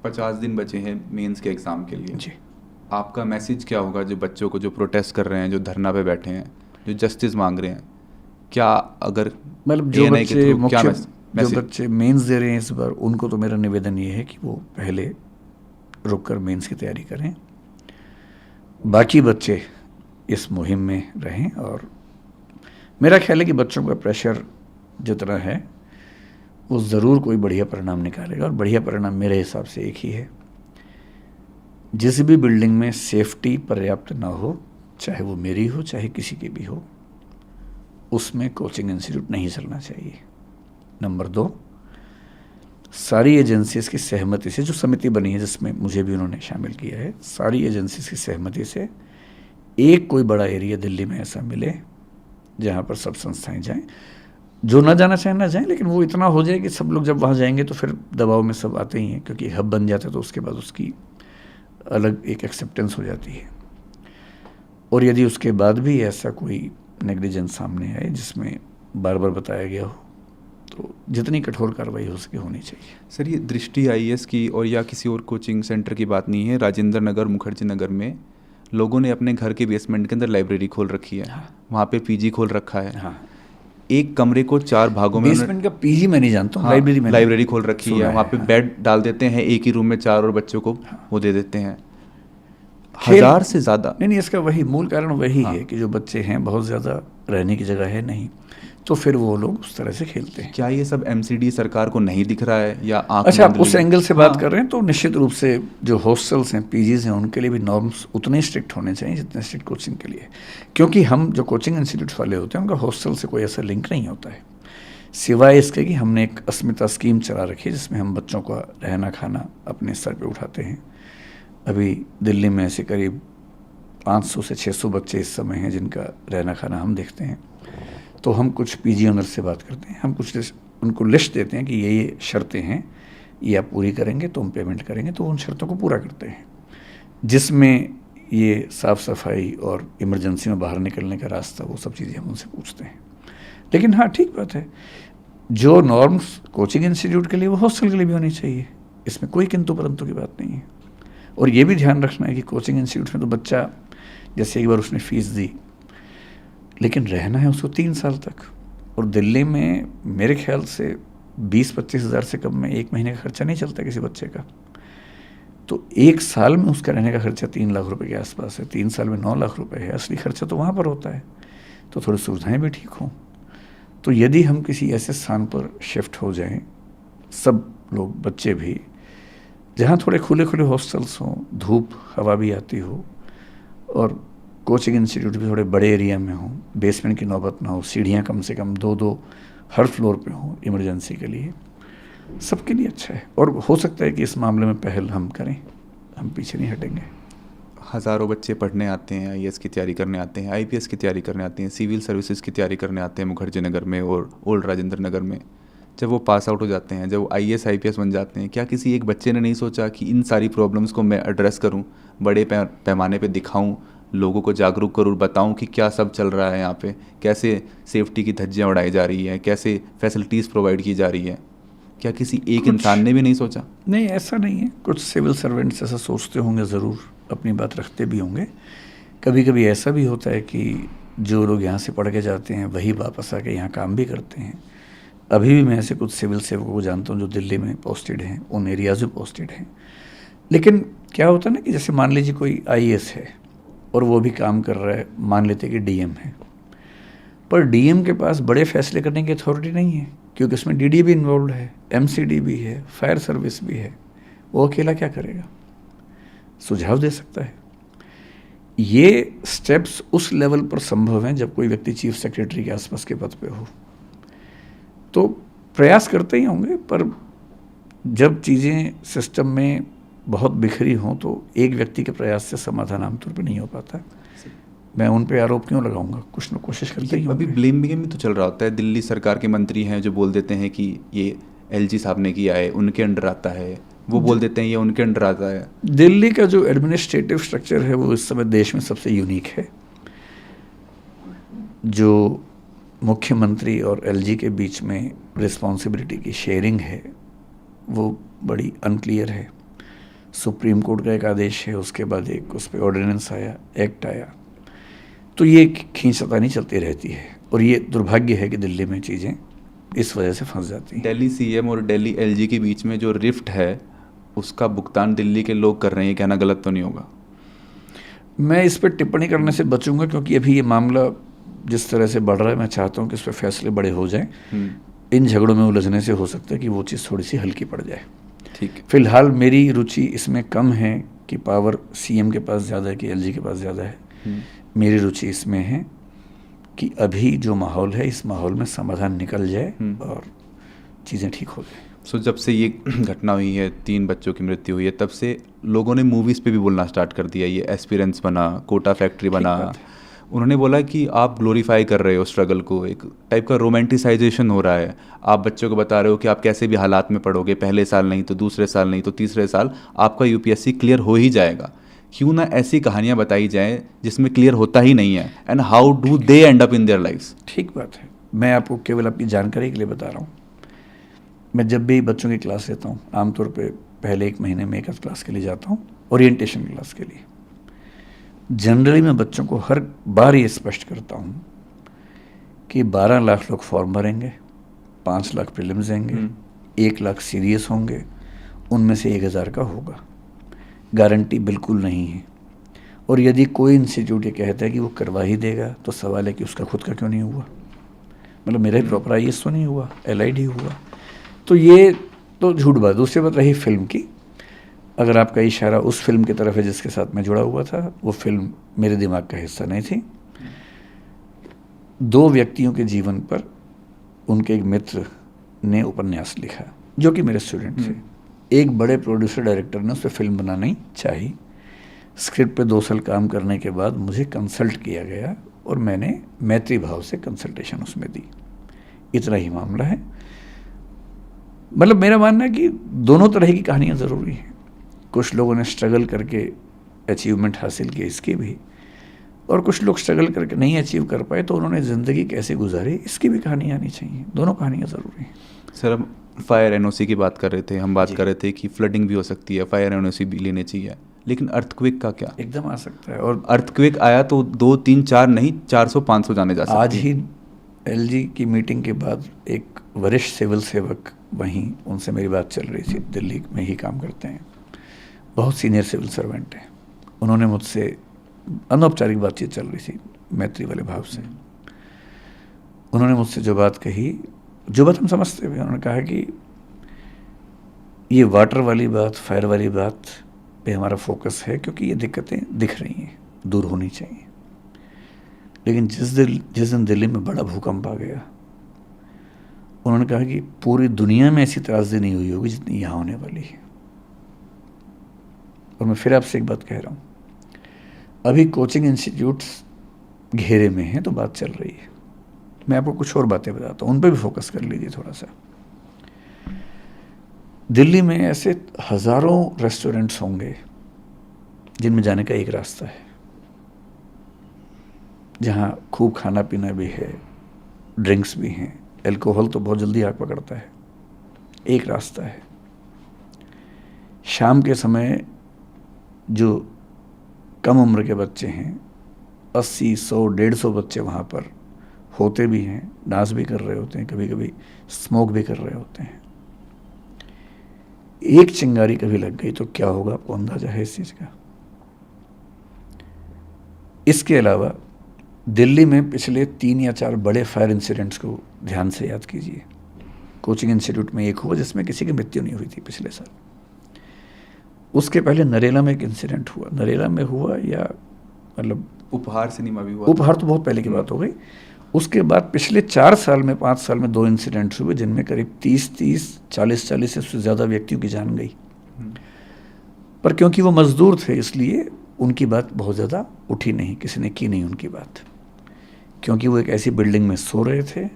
50 दिन बचे हैं मेंस के एग्ज़ाम के लिए। जी, आपका मैसेज क्या होगा जो बच्चों को, जो प्रोटेस्ट कर रहे हैं, जो धरना पे बैठे हैं, जो जस्टिस मांग रहे हैं? क्या अगर मतलब जो बच्चे मेंस दे रहे हैं इस बार, उनको तो मेरा निवेदन ये है कि वो पहले रुक कर मेंस की तैयारी करें। बाकी बच्चे इस मुहिम में रहें, और मेरा ख्याल है कि बच्चों का प्रेशर जितना है वो ज़रूर कोई बढ़िया परिणाम निकालेगा। और बढ़िया परिणाम मेरे हिसाब से एक ही है, जिस भी बिल्डिंग में सेफ्टी पर्याप्त ना हो, चाहे वो मेरी हो चाहे किसी की भी हो, उसमें कोचिंग इंस्टीट्यूट नहीं चलना चाहिए। नंबर 2, सारी एजेंसीज़ की सहमति से, जो समिति बनी है जिसमें मुझे भी उन्होंने शामिल किया है, सारी एजेंसीज़ की सहमति से एक कोई बड़ा एरिया दिल्ली में ऐसा मिले जहाँ पर सब संस्थाएं जाएं। जो ना जाना चाहें ना जाएं, लेकिन वो इतना हो जाए कि सब लोग जब वहाँ जाएंगे तो फिर दबाव में सब आते ही हैं, क्योंकि हब बन जाता है तो उसके बाद उसकी अलग एक एक्सेप्टेंस हो जाती है। और यदि उसके बाद भी ऐसा कोई नेग्लिजेंस सामने आए जिसमें बार बार बताया गया हो, तो तो जितनी कठोर कार्रवाई हो सके होनी चाहिए। सर, ये दृष्टि आईएएस की और या किसी और कोचिंग सेंटर की बात नहीं है। राजेंद्र नगर, मुखर्जी नगर में लोगों ने अपने घर के बेसमेंट के अंदर लाइब्रेरी खोल रखी है। हाँ। वहाँ पे पीजी खोल रखा है। हाँ, एक कमरे को 4 भागों में बेसमेंट का पीजी मैं नहीं जानता हूँ, हाँ, लाइब्रेरी में लाइब्रेरी खोल रखी है। वहाँ पे हाँ। बेड डाल देते हैं, एक ही रूम में 4 और बच्चों को वो दे देते हैं। खेल- 1000 से ज़्यादा। नहीं, इसका वही मूल कारण वही हाँ। है कि जो बच्चे हैं बहुत ज़्यादा रहने की जगह है नहीं, तो फिर वो लोग उस तरह से खेलते हैं। क्या ये सब एमसीडी सरकार को नहीं दिख रहा है या आंख अच्छा, आप मूंद उस ली? एंगल से बात हाँ। कर रहे हैं तो निश्चित रूप से जो हॉस्टल्स हैं, पीजीज हैं, उनके लिए भी नॉर्म्स उतने स्ट्रिक्ट होने चाहिए जितने स्ट्रिक्ट कोचिंग के लिए, क्योंकि हम जो कोचिंग इंस्टीट्यूट्स वाले होते हैं उनका हॉस्टल से कोई ऐसा लिंक नहीं होता है, सिवाय इसके कि हमने एक अस्मिता स्कीम चला रखी है जिसमें हम बच्चों का रहना खाना अपने स्तर पे उठाते हैं। अभी दिल्ली में ऐसे करीब 500 से 600 बच्चे इस समय हैं जिनका रहना खाना हम देखते हैं। तो हम कुछ पीजी ओनर से बात करते हैं, हम कुछ उनको लिस्ट देते हैं कि ये शर्तें हैं, ये आप पूरी करेंगे तो हम पेमेंट करेंगे, तो उन शर्तों को पूरा करते हैं, जिसमें ये साफ़ सफाई और इमरजेंसी में बाहर निकलने का रास्ता, वो सब चीज़ें हम उनसे पूछते हैं। लेकिन हाँ, ठीक बात है, जो नॉर्म्स कोचिंग इंस्टीट्यूट के लिए वो हॉस्टल के लिए भी होनी चाहिए, इसमें कोई किंतु परंतु की बात नहीं है। और ये भी ध्यान रखना है कि कोचिंग इंस्टीट्यूट में तो बच्चा जैसे एक बार उसने फ़ीस दी, लेकिन रहना है उसको 3 साल तक। और दिल्ली में मेरे ख्याल से 20-25 हज़ार से कम में 1 महीने का खर्चा नहीं चलता किसी बच्चे का। तो 1 साल में उसका रहने का खर्चा 3 लाख रुपए के आसपास है, 3 साल में 9 लाख रुपए है। असली खर्चा तो वहाँ पर होता है, तो थोड़ी सुविधाएं भी ठीक हों। तो यदि हम किसी ऐसे स्थान पर शिफ्ट हो जाएं, सब लोग, बच्चे भी, जहाँ थोड़े खुले खुले हॉस्टल्स हों, धूप हवा भी आती हो, और कोचिंग इंस्टीट्यूट भी थोड़े बड़े एरिया में हों, बेसमेंट की नौबत ना हो, सीढ़ियाँ कम से कम 2-2 हर फ्लोर पे हों इमरजेंसी के लिए, सबके लिए अच्छा है। और हो सकता है कि इस मामले में पहल हम करें, हम पीछे नहीं हटेंगे। हज़ारों बच्चे पढ़ने आते हैं, आईएएस की तैयारी करने आते हैं, आईपीएस की तैयारी करने आते हैं, सिविल सर्विसेज की तैयारी करने आते हैं मुखर्जी नगर में और ओल्ड राजेंद्र नगर में। जब वो पास आउट हो जाते हैं, जब वो आईएएस आईपीएस बन जाते हैं, क्या किसी एक बच्चे ने नहीं सोचा कि इन सारी प्रॉब्लम्स को मैं एड्रेस करूं, बड़े पैमाने पे दिखाऊं, लोगों को जागरूक करूं, बताऊं कि क्या सब चल रहा है यहाँ पे, कैसे सेफ्टी की धज्जियाँ उड़ाई जा रही हैं, कैसे फैसिलिटीज़ प्रोवाइड की जा रही हैं? क्या किसी एक इंसान ने भी नहीं सोचा? नहीं, ऐसा नहीं है। कुछ सिविल सर्वेंट्स ऐसा सोचते होंगे, ज़रूर अपनी बात रखते भी होंगे। कभी कभी ऐसा भी होता है कि जो लोग यहाँ से पढ़ के जाते हैं वही वापस आके यहाँ काम भी करते हैं। अभी भी मैं ऐसे कुछ सिविल सेवकों को जानता हूँ जो दिल्ली में पोस्टेड हैं, उन एरियाज में पोस्टेड हैं। लेकिन क्या होता है ना कि जैसे मान लीजिए कोई आईएएस है और वो भी काम कर रहा है, मान लेते हैं कि डीएम है, पर डीएम के पास बड़े फैसले करने की अथॉरिटी नहीं है, क्योंकि उसमें डीडी भी इन्वॉल्व है, एमसीडी भी है, फायर सर्विस भी है। वो अकेला क्या करेगा? सुझाव दे सकता है। ये स्टेप्स उस लेवल पर संभव हैं जब कोई व्यक्ति चीफ सेक्रेटरी के आसपास के पद पे हो, तो प्रयास करते ही होंगे, पर जब चीज़ें सिस्टम में बहुत बिखरी हों तो एक व्यक्ति के प्रयास से समाधान आमतौर पर नहीं हो पाता। मैं उन पे आरोप क्यों लगाऊंगा? कुछ ना कोशिश करते ही अभी होंगे। ब्लेम गेम भी तो चल रहा होता है। दिल्ली सरकार के मंत्री हैं जो बोल देते हैं कि ये एलजी साहब ने किया है, उनके अंडर आता है, वो बोल देते हैं ये उनके अंडर आता है। दिल्ली का जो एडमिनिस्ट्रेटिव स्ट्रक्चर है वो इस समय देश में सबसे यूनिक है। जो मुख्यमंत्री और एलजी के बीच में रिस्पॉन्सिबिलिटी की शेयरिंग है वो बड़ी अनक्लियर है। सुप्रीम कोर्ट का एक आदेश है, उसके बाद एक उस पर ऑर्डिनेंस आया, एक्ट आया, तो ये खींचतानी चलती रहती है। और ये दुर्भाग्य है कि दिल्ली में चीज़ें इस वजह से फंस जाती हैं। दिल्ली सीएम और दिल्ली एलजी के बीच में जो रिफ्ट है उसका भुगतान दिल्ली के लोग कर रहे हैं, कहना गलत तो नहीं होगा? मैं इस पर टिप्पणी करने से बचूंगा, क्योंकि अभी ये मामला जिस तरह से बढ़ रहा है, मैं चाहता हूँ कि इस पर फैसले बड़े हो जाएं। इन झगड़ों में उलझने से हो सकता है कि वो चीज़ थोड़ी सी हल्की पड़ जाए। ठीक है। फिलहाल मेरी रुचि इसमें कम है कि पावर सीएम के पास ज़्यादा है कि एलजी के पास ज़्यादा है। मेरी रुचि इसमें है कि अभी जो माहौल है, इस माहौल में समाधान निकल जाए और चीज़ें ठीक हो जाए। सो जब से ये घटना हुई है, 3 बच्चों की मृत्यु हुई है, तब से लोगों ने मूवीज़ पे भी बोलना स्टार्ट कर दिया। ये एस्पिरेंट्स बना, कोटा फैक्ट्री बना, उन्होंने बोला कि आप ग्लोरीफाई कर रहे हो स्ट्रगल को, एक टाइप का रोमांटिसाइजेशन हो रहा है। आप बच्चों को बता रहे हो कि आप कैसे भी हालात में पढ़ोगे, पहले साल नहीं तो दूसरे साल नहीं तो तीसरे साल आपका यूपीएससी क्लियर हो ही जाएगा। क्यों ना ऐसी कहानियाँ बताई जाएँ जिसमें क्लियर होता ही नहीं है, and how do they end up in their lifes. ठीक बात है। मैं आपको केवल अपनी जानकारी के लिए बता रहा हूँ। मैं जब भी बच्चों की क्लास लेता हूँ, आमतौर पे पहले 1 महीने में एक आध क्लास के लिए जाता हूँ, ओरिएंटेशन क्लास के लिए। जनरली मैं बच्चों को हर बार ये स्पष्ट करता हूँ कि 12 लाख लोग फॉर्म भरेंगे, 5 लाख प्रीलिम्स देंगे, 1 लाख सीरियस होंगे, उनमें से 1000 का होगा। गारंटी बिल्कुल नहीं है। और यदि कोई इंस्टीट्यूट ये कहता है कि वो करवा ही देगा, तो सवाल है कि उसका खुद का क्यों नहीं हुआ। मतलब मेरा ही प्रॉपर IAS तो नहीं हुआ, LID हुआ। तो ये तो झूठ बात। दूसरी बात रही फिल्म की, अगर आपका इशारा उस फिल्म की तरफ है जिसके साथ मैं जुड़ा हुआ था, वो फिल्म मेरे दिमाग का हिस्सा नहीं थी। 2 व्यक्तियों के जीवन पर उनके एक मित्र ने उपन्यास लिखा जो कि मेरे स्टूडेंट थे। एक बड़े प्रोड्यूसर डायरेक्टर ने उस पर फिल्म बनानी चाहिए। स्क्रिप्ट पे 2 साल काम करने के बाद मुझे कंसल्ट किया गया और मैंने मैत्री भाव से कंसल्टेशन उसमें दी। इतना ही मामला है। मतलब मेरा मानना है कि दोनों तरह की कहानियाँ ज़रूरी हैं। कुछ लोगों ने स्ट्रगल करके अचीवमेंट हासिल की इसकी भी, और कुछ लोग स्ट्रगल करके नहीं अचीव कर पाए तो उन्होंने ज़िंदगी कैसे गुजारी इसकी भी कहानी आनी चाहिए। दोनों कहानियाँ ज़रूरी हैं। सर, हम फायर NOC की बात कर रहे थे, हम बात कर रहे थे कि फ्लडिंग भी हो सकती है, फायर NOC भी लेने चाहिए, लेकिन अर्थक्वेक का क्या? एकदम आ सकता है। और अर्थक्वेक आया तो 2, 3, 4 नहीं 400-500 जाने जा सकते हैं। आज ही LG की मीटिंग के बाद एक वरिष्ठ सिविल सेवक वहीं, उनसे मेरी बात चल रही थी, दिल्ली में ही काम करते हैं, बहुत सीनियर सिविल सर्वेंट हैं। उन्होंने मुझसे अनौपचारिक बातचीत चल रही थी मैत्री वाले भाव से। उन्होंने मुझसे जो बात कही, जो बात हम समझते हुए, उन्होंने कहा कि ये वाटर वाली बात, फायर वाली बात पे हमारा फोकस है क्योंकि ये दिक्कतें दिख रही हैं, दूर होनी चाहिए। लेकिन जिस दिन दिल्ली में बड़ा भूकंप आ गया, उन्होंने कहा कि पूरी दुनिया में ऐसी त्रासदी नहीं हुई होगी जितनी यहाँ होने वाली है। और मैं फिर आपसे एक बात कह रहा हूँ, अभी कोचिंग इंस्टीट्यूट्स घेरे में हैं तो बात चल रही है। मैं आपको कुछ और बातें बताता हूँ, उन पर भी फोकस कर लीजिए थोड़ा सा। दिल्ली में ऐसे हज़ारों रेस्टोरेंट्स होंगे जिनमें जाने का एक रास्ता है, जहाँ खूब खाना पीना भी है, ड्रिंक्स भी हैं, अल्कोहल तो बहुत जल्दी आग पकड़ता है। एक रास्ता है। शाम के समय जो कम उम्र के बच्चे हैं, 80, 100, 150 बच्चे वहाँ पर होते भी हैं, डांस भी कर रहे होते हैं, कभी कभी स्मोक भी कर रहे होते हैं। एक चिंगारी कभी लग गई तो क्या होगा, आपको अंदाजा है इस चीज़ का? इसके अलावा दिल्ली में पिछले 3 या 4 बड़े फायर इंसिडेंट्स को ध्यान से याद कीजिए। कोचिंग इंस्टीट्यूट में एक हुआ जिसमें किसी की मृत्यु नहीं हुई थी पिछले साल। उसके पहले नरेला में एक इंसिडेंट हुआ। नरेला में हुआ या मतलब उपहार सिनेमा भी हुआ। उपहार तो बहुत पहले की बात हो गई। उसके बाद पिछले 4 साल में, 5 साल में 2 इंसिडेंट्स हुए जिनमें करीब 30, 40 से ज़्यादा व्यक्तियों की जान गई। पर क्योंकि वो मजदूर थे इसलिए उनकी बात बहुत ज़्यादा उठी नहीं, किसी ने की नहीं उनकी बात, क्योंकि वो एक ऐसी बिल्डिंग में सो रहे थे,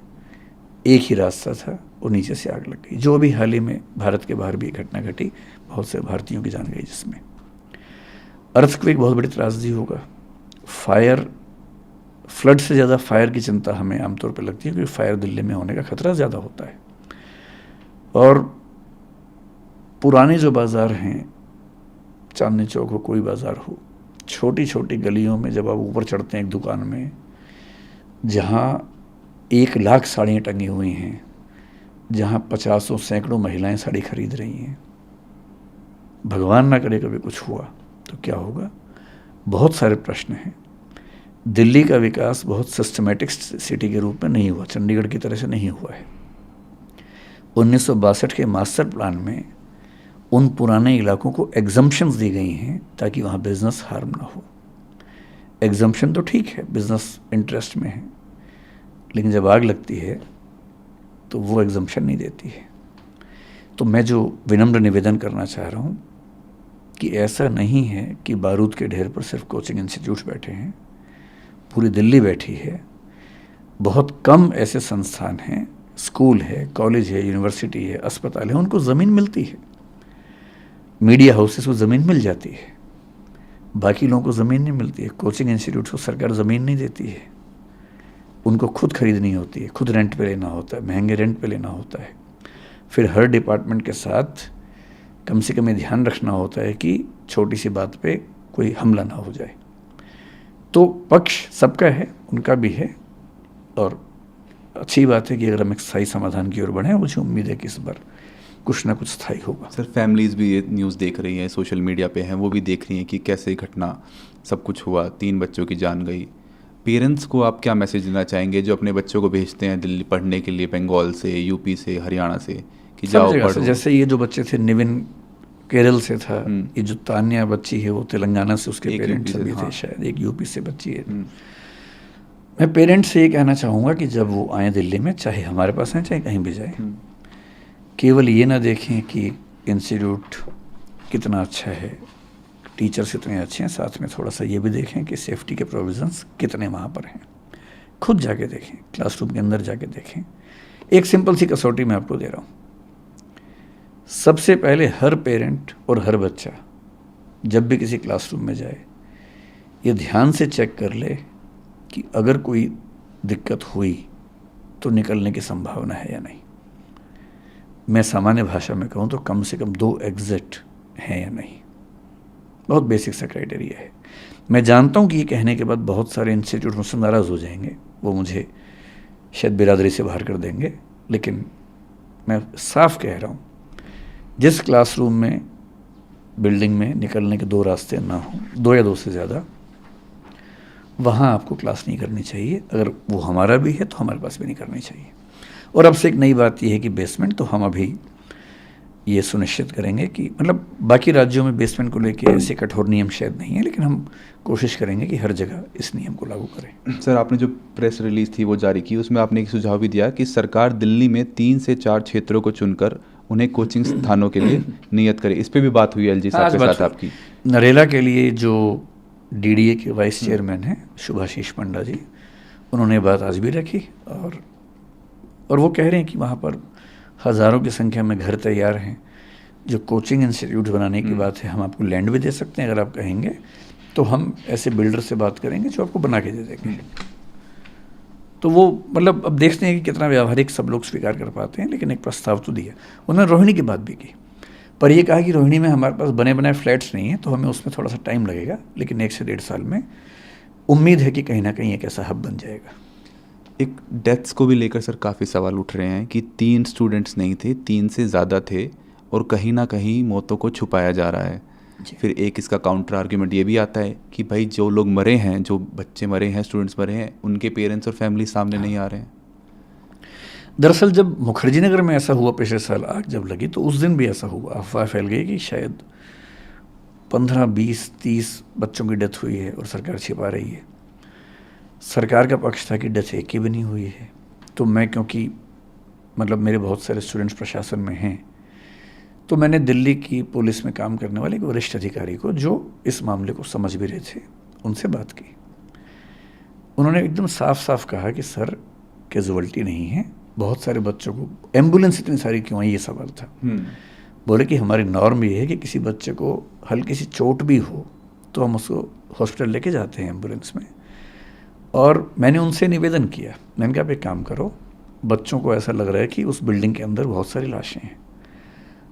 एक ही रास्ता था और नीचे से आग लग गई। जो अभी हाल ही में भारत के बाहर भी एक घटना घटी, बहुत से भारतीयों की जान गई जिसमें। अर्थक्वेक बहुत बड़ी त्रासदी होगा। फायर, फ्लड से ज़्यादा फायर की चिंता हमें आमतौर पर लगती है क्योंकि फायर दिल्ली में होने का खतरा ज़्यादा होता है। और पुराने जो बाज़ार हैं, चांदनी चौक हो, कोई बाज़ार हो, छोटी छोटी गलियों में जब आप ऊपर चढ़ते हैं एक दुकान में जहाँ 1 लाख साड़ियाँ टंगी हुई हैं, जहाँ 50 सैकड़ों महिलाएं साड़ी खरीद रही हैं, भगवान ना करे कभी कुछ हुआ तो क्या होगा? बहुत सारे प्रश्न हैं। दिल्ली का विकास बहुत सिस्टमैटिक सिटी के रूप में नहीं हुआ, चंडीगढ़ की तरह से नहीं हुआ है। 1962 के मास्टर प्लान में उन पुराने इलाकों को एग्जम्पशंस दी गई हैं ताकि वहाँ बिजनेस हार्म ना हो। एग्जम्पशन तो ठीक है, बिजनेस इंटरेस्ट में है, लेकिन जब आग लगती है तो वो एग्जम्पशन नहीं देती है। तो मैं जो विनम्र निवेदन करना चाह रहा हूँ कि ऐसा नहीं है कि बारूद के ढेर पर सिर्फ कोचिंग इंस्टीट्यूट्स बैठे हैं, पूरी दिल्ली बैठी है। बहुत कम ऐसे संस्थान हैं, स्कूल है, कॉलेज है, यूनिवर्सिटी है, अस्पताल है, उनको ज़मीन मिलती है। मीडिया हाउसेस को ज़मीन मिल जाती है, बाकी लोगों को ज़मीन नहीं मिलती है। कोचिंग इंस्टीट्यूट्स को सरकार ज़मीन नहीं देती है, उनको खुद खरीदनी होती है, खुद रेंट पे लेना होता है, महंगे रेंट पे लेना होता है। फिर हर डिपार्टमेंट के साथ कम से कम ये ध्यान रखना होता है कि छोटी सी बात पे कोई हमला ना हो जाए। तो पक्ष सबका है, उनका भी है, और अच्छी बात है कि अगर हम एक स्थायी समाधान की ओर बढ़ें, मुझे उम्मीद है कि इस बार कुछ ना कुछ स्थायी होगा। सर, फैमिलीज़ भी ये न्यूज़ देख रही हैं, सोशल मीडिया पे हैं, वो भी देख रही हैं कि कैसे घटना सब कुछ हुआ, 3 बच्चों की जान गई। पेरेंट्स को आप क्या मैसेज देना चाहेंगे जो अपने बच्चों को भेजते हैं दिल्ली पढ़ने के लिए, बंगाल से, यूपी से, हरियाणा से, कि सब जाओ जगह से, पढ़ो? जैसे ये जो बच्चे थे, निविन केरल से था, ये जो तान्या बच्ची है वो तेलंगाना से, उसके एक पेरेंट्स यूपी से, भी थे हाँ। शायद, एक यूपी से बच्ची है। मैं पेरेंट्स से ये कहना चाहूँगा कि जब वो आए दिल्ली में, चाहे हमारे पास आए चाहे कहीं भी जाए, केवल ये ना देखें कि इंस्टीट्यूट कितना अच्छा है, टीचर्स कितने अच्छे हैं, साथ में थोड़ा सा ये भी देखें कि सेफ्टी के प्रोविजंस कितने वहाँ पर हैं। खुद जाके देखें, क्लासरूम के अंदर जाके देखें। एक सिंपल सी कसौटी मैं आपको दे रहा हूँ। सबसे पहले हर पेरेंट और हर बच्चा जब भी किसी क्लासरूम में जाए, ये ध्यान से चेक कर ले कि अगर कोई दिक्कत हुई तो निकलने की संभावना है या नहीं। मैं सामान्य भाषा में कहूँ तो कम से कम 2 एग्जिट हैं या नहीं। बहुत बेसिक सा क्राइटेरिया है। मैं जानता हूँ कि ये कहने के बाद बहुत सारे इंस्टीट्यूट मुझसे नाराज़ हो जाएंगे, वो मुझे शायद बिरादरी से बाहर कर देंगे, लेकिन मैं साफ कह रहा हूँ, जिस क्लासरूम में, बिल्डिंग में निकलने के 2 रास्ते ना हों, 2 या 2 से ज़्यादा, वहाँ आपको क्लास नहीं करनी चाहिए। अगर वो हमारा भी है तो हमारे पास भी नहीं करनी चाहिए। और अब से एक नई बात यह है कि बेसमेंट, तो हम अभी ये सुनिश्चित करेंगे कि, मतलब बाकी राज्यों में बेसमेंट को लेके ऐसे कठोर नियम शायद नहीं है, लेकिन हम कोशिश करेंगे कि हर जगह इस नियम को लागू करें। सर, आपने जो प्रेस रिलीज थी वो जारी की, उसमें आपने एक सुझाव भी दिया कि सरकार दिल्ली में 3 से 4 क्षेत्रों को चुनकर उन्हें कोचिंग स्थानों के लिए नियत करे। इस पे भी बात हुई एलजी साहब के साथ आपकी? नरेला के लिए जो डीडीए के वाइस चेयरमैन हैं शुभाशीष पंडा जी, उन्होंने बात आज भी रखी, और वो कह रहे हैं कि वहाँ पर हज़ारों की संख्या में घर तैयार हैं। जो कोचिंग इंस्टीट्यूट बनाने की बात है, हम आपको लैंड भी दे सकते हैं, अगर आप कहेंगे तो हम ऐसे बिल्डर से बात करेंगे जो आपको बना के दे देंगे। तो वो, मतलब अब देखते हैं कि कितना व्यावहारिक सब लोग स्वीकार कर पाते हैं, लेकिन एक प्रस्ताव तो दिया। उन्होंने रोहिणी की बात भी की, पर ये कहा कि रोहिणी में हमारे पास बने बनाए फ्लैट्स नहीं हैं, तो हमें उसमें थोड़ा सा टाइम लगेगा, लेकिन 1 से 1.5 साल में उम्मीद है कि कहीं ना कहीं एक ऐसा हब बन जाएगा। एक डेथ्स को भी लेकर सर काफ़ी सवाल उठ रहे हैं कि 3 स्टूडेंट्स नहीं थे, 3 से ज़्यादा थे, और कहीं ना कहीं मौतों को छुपाया जा रहा है। फिर एक इसका काउंटर आर्ग्यूमेंट ये भी आता है कि भाई जो लोग मरे हैं, जो बच्चे मरे हैं, स्टूडेंट्स मरे हैं, उनके पेरेंट्स और फैमिली सामने नहीं आ रहे हैं। दरअसल जब मुखर्जी नगर में ऐसा हुआ पिछले साल, आग जब लगी, तो उस दिन भी ऐसा हुआ, अफवाह फैल गई कि शायद 15, 20, 30 बच्चों की डेथ हुई है और सरकार छिपा रही है। सरकार का पक्ष था कि डेथ एक की भी नहीं हुई है। तो मैं, क्योंकि मतलब मेरे बहुत सारे स्टूडेंट्स प्रशासन में हैं, तो मैंने दिल्ली की पुलिस में काम करने वाले एक वरिष्ठ अधिकारी को, जो इस मामले को समझ भी रहे थे, उनसे बात की। उन्होंने एकदम साफ साफ कहा कि सर, कैजुअल्टी नहीं है, बहुत सारे बच्चों को, एम्बुलेंस इतनी सारी क्यों आई, ये सवाल था। बोले कि हमारी नॉर्म ये है कि किसी बच्चे को हल्की सी चोट भी हो तो हम उसको हॉस्पिटल लेके जाते हैं एम्बुलेंस में। और मैंने उनसे निवेदन किया, मैंने कहा आप एक काम करो, बच्चों को ऐसा लग रहा है कि उस बिल्डिंग के अंदर बहुत सारी लाशें हैं,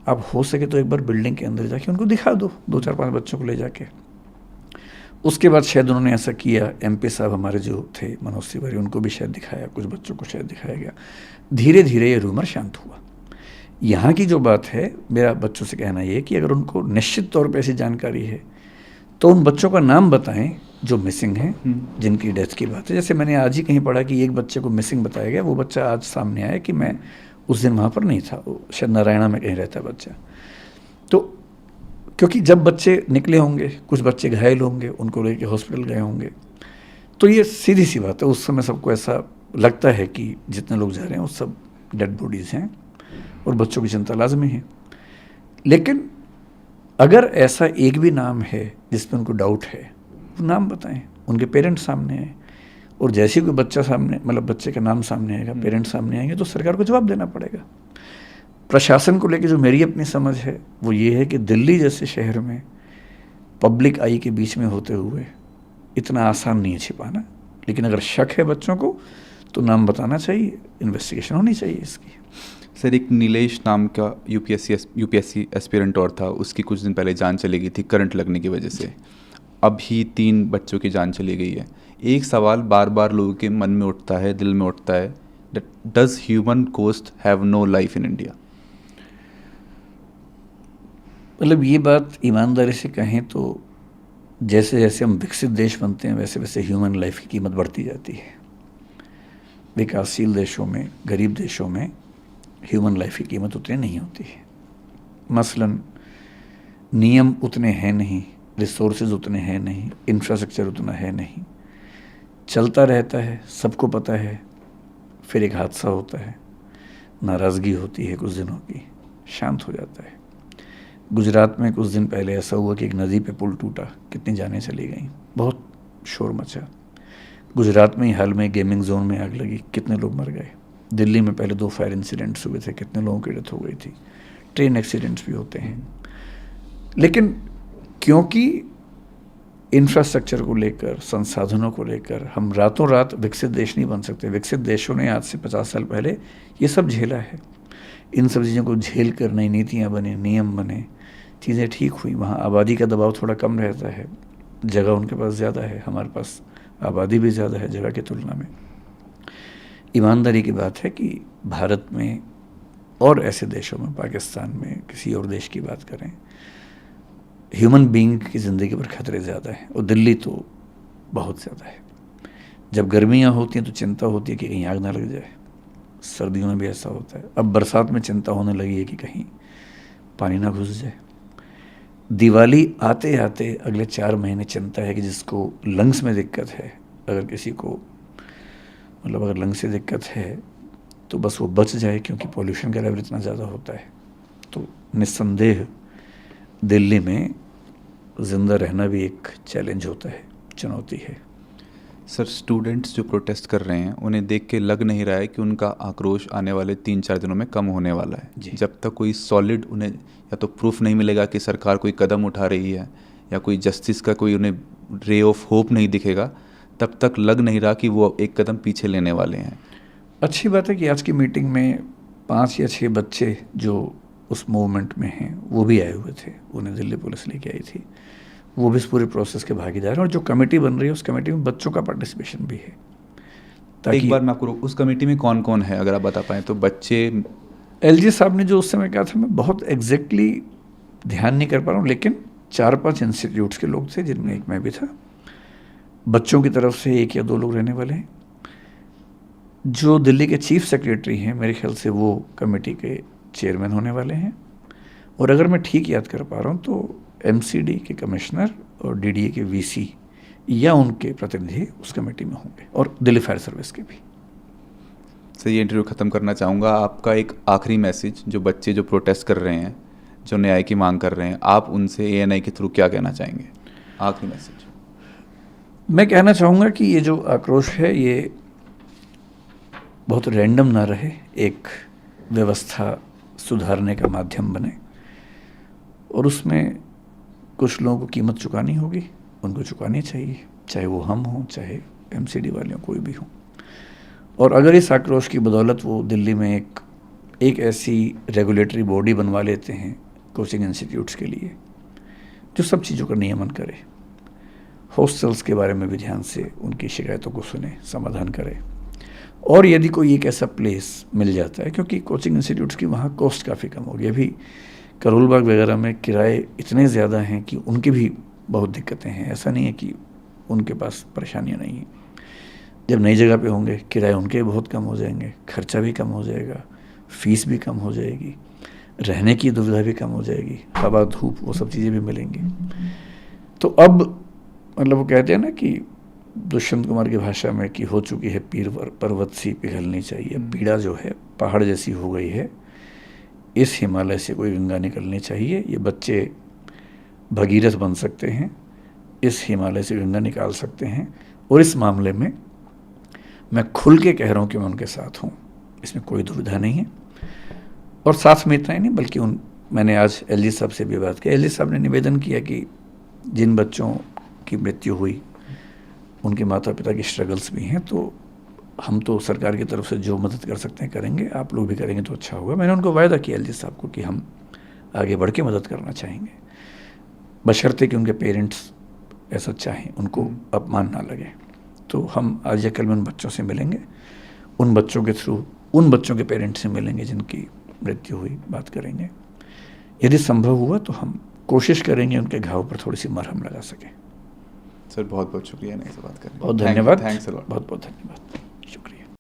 आप हो सके तो एक बार बिल्डिंग के अंदर जाके उनको दिखा दो, 2, 4, 5 बच्चों को ले जाके। उसके बाद शायद उन्होंने ऐसा किया। एमपी साहब हमारे जो थे, मनोज तिवारी, उनको भी शायद दिखाया, कुछ बच्चों को शायद दिखाया गया। धीरे धीरे ये रूमर शांत हुआ। यहाँ की जो बात है, मेरा बच्चों से कहना ये कि अगर उनको निश्चित तौर पर ऐसी जानकारी है तो उन बच्चों का नाम बताएं जो मिसिंग हैं, जिनकी डेथ की बात है। जैसे मैंने आज ही कहीं पढ़ा कि एक बच्चे को मिसिंग बताया गया, वो बच्चा आज सामने आया कि मैं उस दिन वहाँ पर नहीं था, वो शायद नारायणा में कहीं रहता बच्चा। तो क्योंकि जब बच्चे निकले होंगे, कुछ बच्चे घायल होंगे, उनको लेके हॉस्पिटल गए होंगे, तो ये सीधी सी बात है, उस समय सबको ऐसा लगता है कि जितने लोग जा रहे हैं वो सब डेड बॉडीज़ हैं और बच्चों की चिंता लाजमी है। लेकिन अगर ऐसा एक भी नाम है जिस पर उनको डाउट है, वो नाम बताएं, उनके पेरेंट्स सामने हैं, और जैसे ही कोई बच्चा सामने, मतलब बच्चे का नाम सामने आएगा, पेरेंट्स सामने आएंगे, तो सरकार को जवाब देना पड़ेगा। प्रशासन को लेकर जो मेरी अपनी समझ है वो ये है कि दिल्ली जैसे शहर में पब्लिक आई के बीच में होते हुए इतना आसान नहीं है छिपाना, लेकिन अगर शक है बच्चों को तो नाम बताना चाहिए, इन्वेस्टिगेशन होनी चाहिए इसकी। सर एक नीलेश नाम का यूपीएससी एस्पिरेंट और था, उसकी कुछ दिन पहले जान चली गई थी करंट लगने की वजह से। अभी 3 बच्चों की जान चली गई है। एक सवाल बार बार लोगों के मन में उठता है, दिल में उठता है, does human cost have no life in India? मतलब ये बात ईमानदारी से कहें तो जैसे जैसे हम विकसित देश बनते हैं वैसे वैसे ह्यूमन लाइफ की कीमत बढ़ती जाती है। विकासशील देशों में, गरीब देशों में ह्यूमन लाइफ की कीमत उतनी नहीं होती है। मसलन नियम उतने हैं नहीं, रिसोर्सेज उतने हैं नहीं, इंफ्रास्ट्रक्चर उतना है नहीं, चलता रहता है, सबको पता है, फिर एक हादसा होता है, नाराज़गी होती है कुछ दिनों की, शांत हो जाता है। गुजरात में कुछ दिन पहले ऐसा हुआ कि एक नदी पे पुल टूटा, कितनी जानें चली गई, बहुत शोर मचा। गुजरात में ही हाल में गेमिंग जोन में आग लगी, कितने लोग मर गए। दिल्ली में पहले 2 फायर इंसिडेंट्स हुए थे, कितने लोगों की डेथ हो गई थी। ट्रेन एक्सीडेंट्स भी होते हैं। लेकिन क्योंकि इंफ्रास्ट्रक्चर को लेकर, संसाधनों को लेकर हम रातों रात विकसित देश नहीं बन सकते। विकसित देशों ने आज से 50 साल पहले ये सब झेला है। इन सब चीज़ों को झेल कर नई नीतियाँ बने, नियम बने, चीज़ें ठीक हुई। वहाँ आबादी का दबाव थोड़ा कम रहता है, जगह उनके पास ज़्यादा है, हमारे पास आबादी भी ज़्यादा है जगह की तुलना में। ईमानदारी की बात है कि भारत में और ऐसे देशों में, पाकिस्तान में, किसी और देश की बात करें, ह्यूमन बीइंग की ज़िंदगी पर खतरे ज़्यादा हैं। और दिल्ली तो बहुत ज़्यादा है। जब गर्मियाँ होती हैं तो चिंता होती है कि कहीं आग ना लग जाए। सर्दियों में भी ऐसा होता है। अब बरसात में चिंता होने लगी है कि कहीं पानी ना घुस जाए। दिवाली आते आते अगले 4 महीने चिंता है कि जिसको लंग्स में दिक्कत है, अगर किसी को मतलब अगर लंग्स से दिक्कत है तो बस वो बच जाए, क्योंकि पॉल्यूशन का लेवल इतना ज़्यादा होता है। तो निस्संदेह दिल्ली में ज़िंदा रहना भी एक चैलेंज होता है, चुनौती है। सर स्टूडेंट्स जो प्रोटेस्ट कर रहे हैं उन्हें देख के लग नहीं रहा है कि उनका आक्रोश आने वाले 3-4 दिनों में कम होने वाला है। जब तक कोई सॉलिड उन्हें या तो प्रूफ नहीं मिलेगा कि सरकार कोई कदम उठा रही है या कोई जस्टिस का कोई उन्हें रे ऑफ होप नहीं दिखेगा, तब तक लग नहीं रहा कि वो एक कदम पीछे लेने वाले हैं। अच्छी बात है कि आज की मीटिंग में 5 या 6 बच्चे जो उस मूवमेंट में हैं वो भी आए हुए थे, उन्हें दिल्ली पुलिस लेके आई थी। वो भी इस पूरे प्रोसेस के भागीदार हैं। और जो कमेटी बन रही है उस कमेटी में बच्चों का पार्टिसिपेशन भी है। एक बार मैं आपको उस कमेटी में कौन कौन है अगर आप बता पाएँ तो? बच्चे, एलजी साहब ने जो उस समय कहा था मैं बहुत एग्जैक्टली ध्यान नहीं कर पा रहा हूँ, लेकिन 4-5 इंस्टीट्यूट्स के लोग थे जिनमें एक मैं भी था। बच्चों की तरफ से 1 या 2 लोग रहने वाले हैं। जो दिल्ली के चीफ सेक्रेटरी हैं मेरे ख्याल से वो कमेटी के चेयरमैन होने वाले हैं। और अगर मैं ठीक याद कर पा रहा हूँ तो एमसीडी के कमिश्नर और डीडीए के वीसी या उनके प्रतिनिधि उस कमेटी में होंगे, और दिल्ली फायर सर्विस के भी। सर ये इंटरव्यू ख़त्म करना चाहूँगा। आपका एक आखिरी मैसेज, जो बच्चे जो प्रोटेस्ट कर रहे हैं, जो न्याय की मांग कर रहे हैं, आप उनसे एएनआई के थ्रू क्या कहना चाहेंगे? आखिरी मैसेज। मैं कहना चाहूँगा कि ये जो आक्रोश है ये बहुत रैंडम ना रहे, एक व्यवस्था सुधारने का माध्यम बने। और उसमें कुछ लोगों को कीमत चुकानी होगी, उनको चुकानी चाहिए, चाहे वो हम हों, चाहे एमसीडी वाले हों, कोई भी हों। और अगर इस आक्रोश की बदौलत वो दिल्ली में एक ऐसी रेगुलेटरी बॉडी बनवा लेते हैं कोचिंग इंस्टीट्यूट्स के लिए जो सब चीज़ों का नियमन करे, हॉस्टल्स के बारे में भी ध्यान से उनकी शिकायतों को सुने, समाधान करे। और यदि कोई एक ऐसा प्लेस मिल जाता है, क्योंकि कोचिंग इंस्टीट्यूट्स की वहाँ कॉस्ट काफ़ी कम होगी। अभी करोल बाग वगैरह में किराए इतने ज़्यादा हैं कि उनकी भी बहुत दिक्कतें हैं। ऐसा नहीं है कि उनके पास परेशानियाँ नहीं हैं। जब नई जगह पे होंगे किराए उनके बहुत कम हो जाएंगे, खर्चा भी कम हो जाएगा, फीस भी कम हो जाएगी, रहने की दुविधा भी कम हो जाएगी, हवा धूप वो सब चीज़ें भी मिलेंगी। तो अब मतलब वो कहते हैं ना कि दुष्यंत कुमार की भाषा में कि हो चुकी है पीर पर्वत सी पिघलनी चाहिए। पीड़ा जो है पहाड़ जैसी हो गई है, इस हिमालय से कोई गंगा निकलनी चाहिए। ये बच्चे भगीरथ बन सकते हैं, इस हिमालय से गंगा निकाल सकते हैं। और इस मामले में मैं खुल के कह रहा हूँ कि मैं उनके साथ हूँ, इसमें कोई दुविधा नहीं है। और साथ में इतना ही नहीं बल्कि मैंने आज एलजी साहब से भी बात की। एलजी साहब ने निवेदन किया कि जिन बच्चों की मृत्यु हुई उनके माता पिता की स्ट्रगल्स भी हैं, तो हम तो सरकार की तरफ से जो मदद कर सकते हैं करेंगे, आप लोग भी करेंगे तो अच्छा होगा। मैंने उनको वायदा किया एलजी साहब को कि हम आगे बढ़ के मदद करना चाहेंगे, बशर्ते कि उनके पेरेंट्स ऐसा चाहें, उनको अपमान ना लगे। तो हम आज या कल में उन बच्चों से मिलेंगे, उन बच्चों के थ्रू उन बच्चों के पेरेंट्स से मिलेंगे जिनकी मृत्यु हुई, बात करेंगे। यदि संभव हुआ तो हम कोशिश करेंगे उनके घाव पर थोड़ी सी मरहम लगा सकें। सर बहुत बहुत शुक्रिया नहीं से बात करने। बहुत धन्यवाद, थैंक्स अ लॉट। बहुत बहुत धन्यवाद।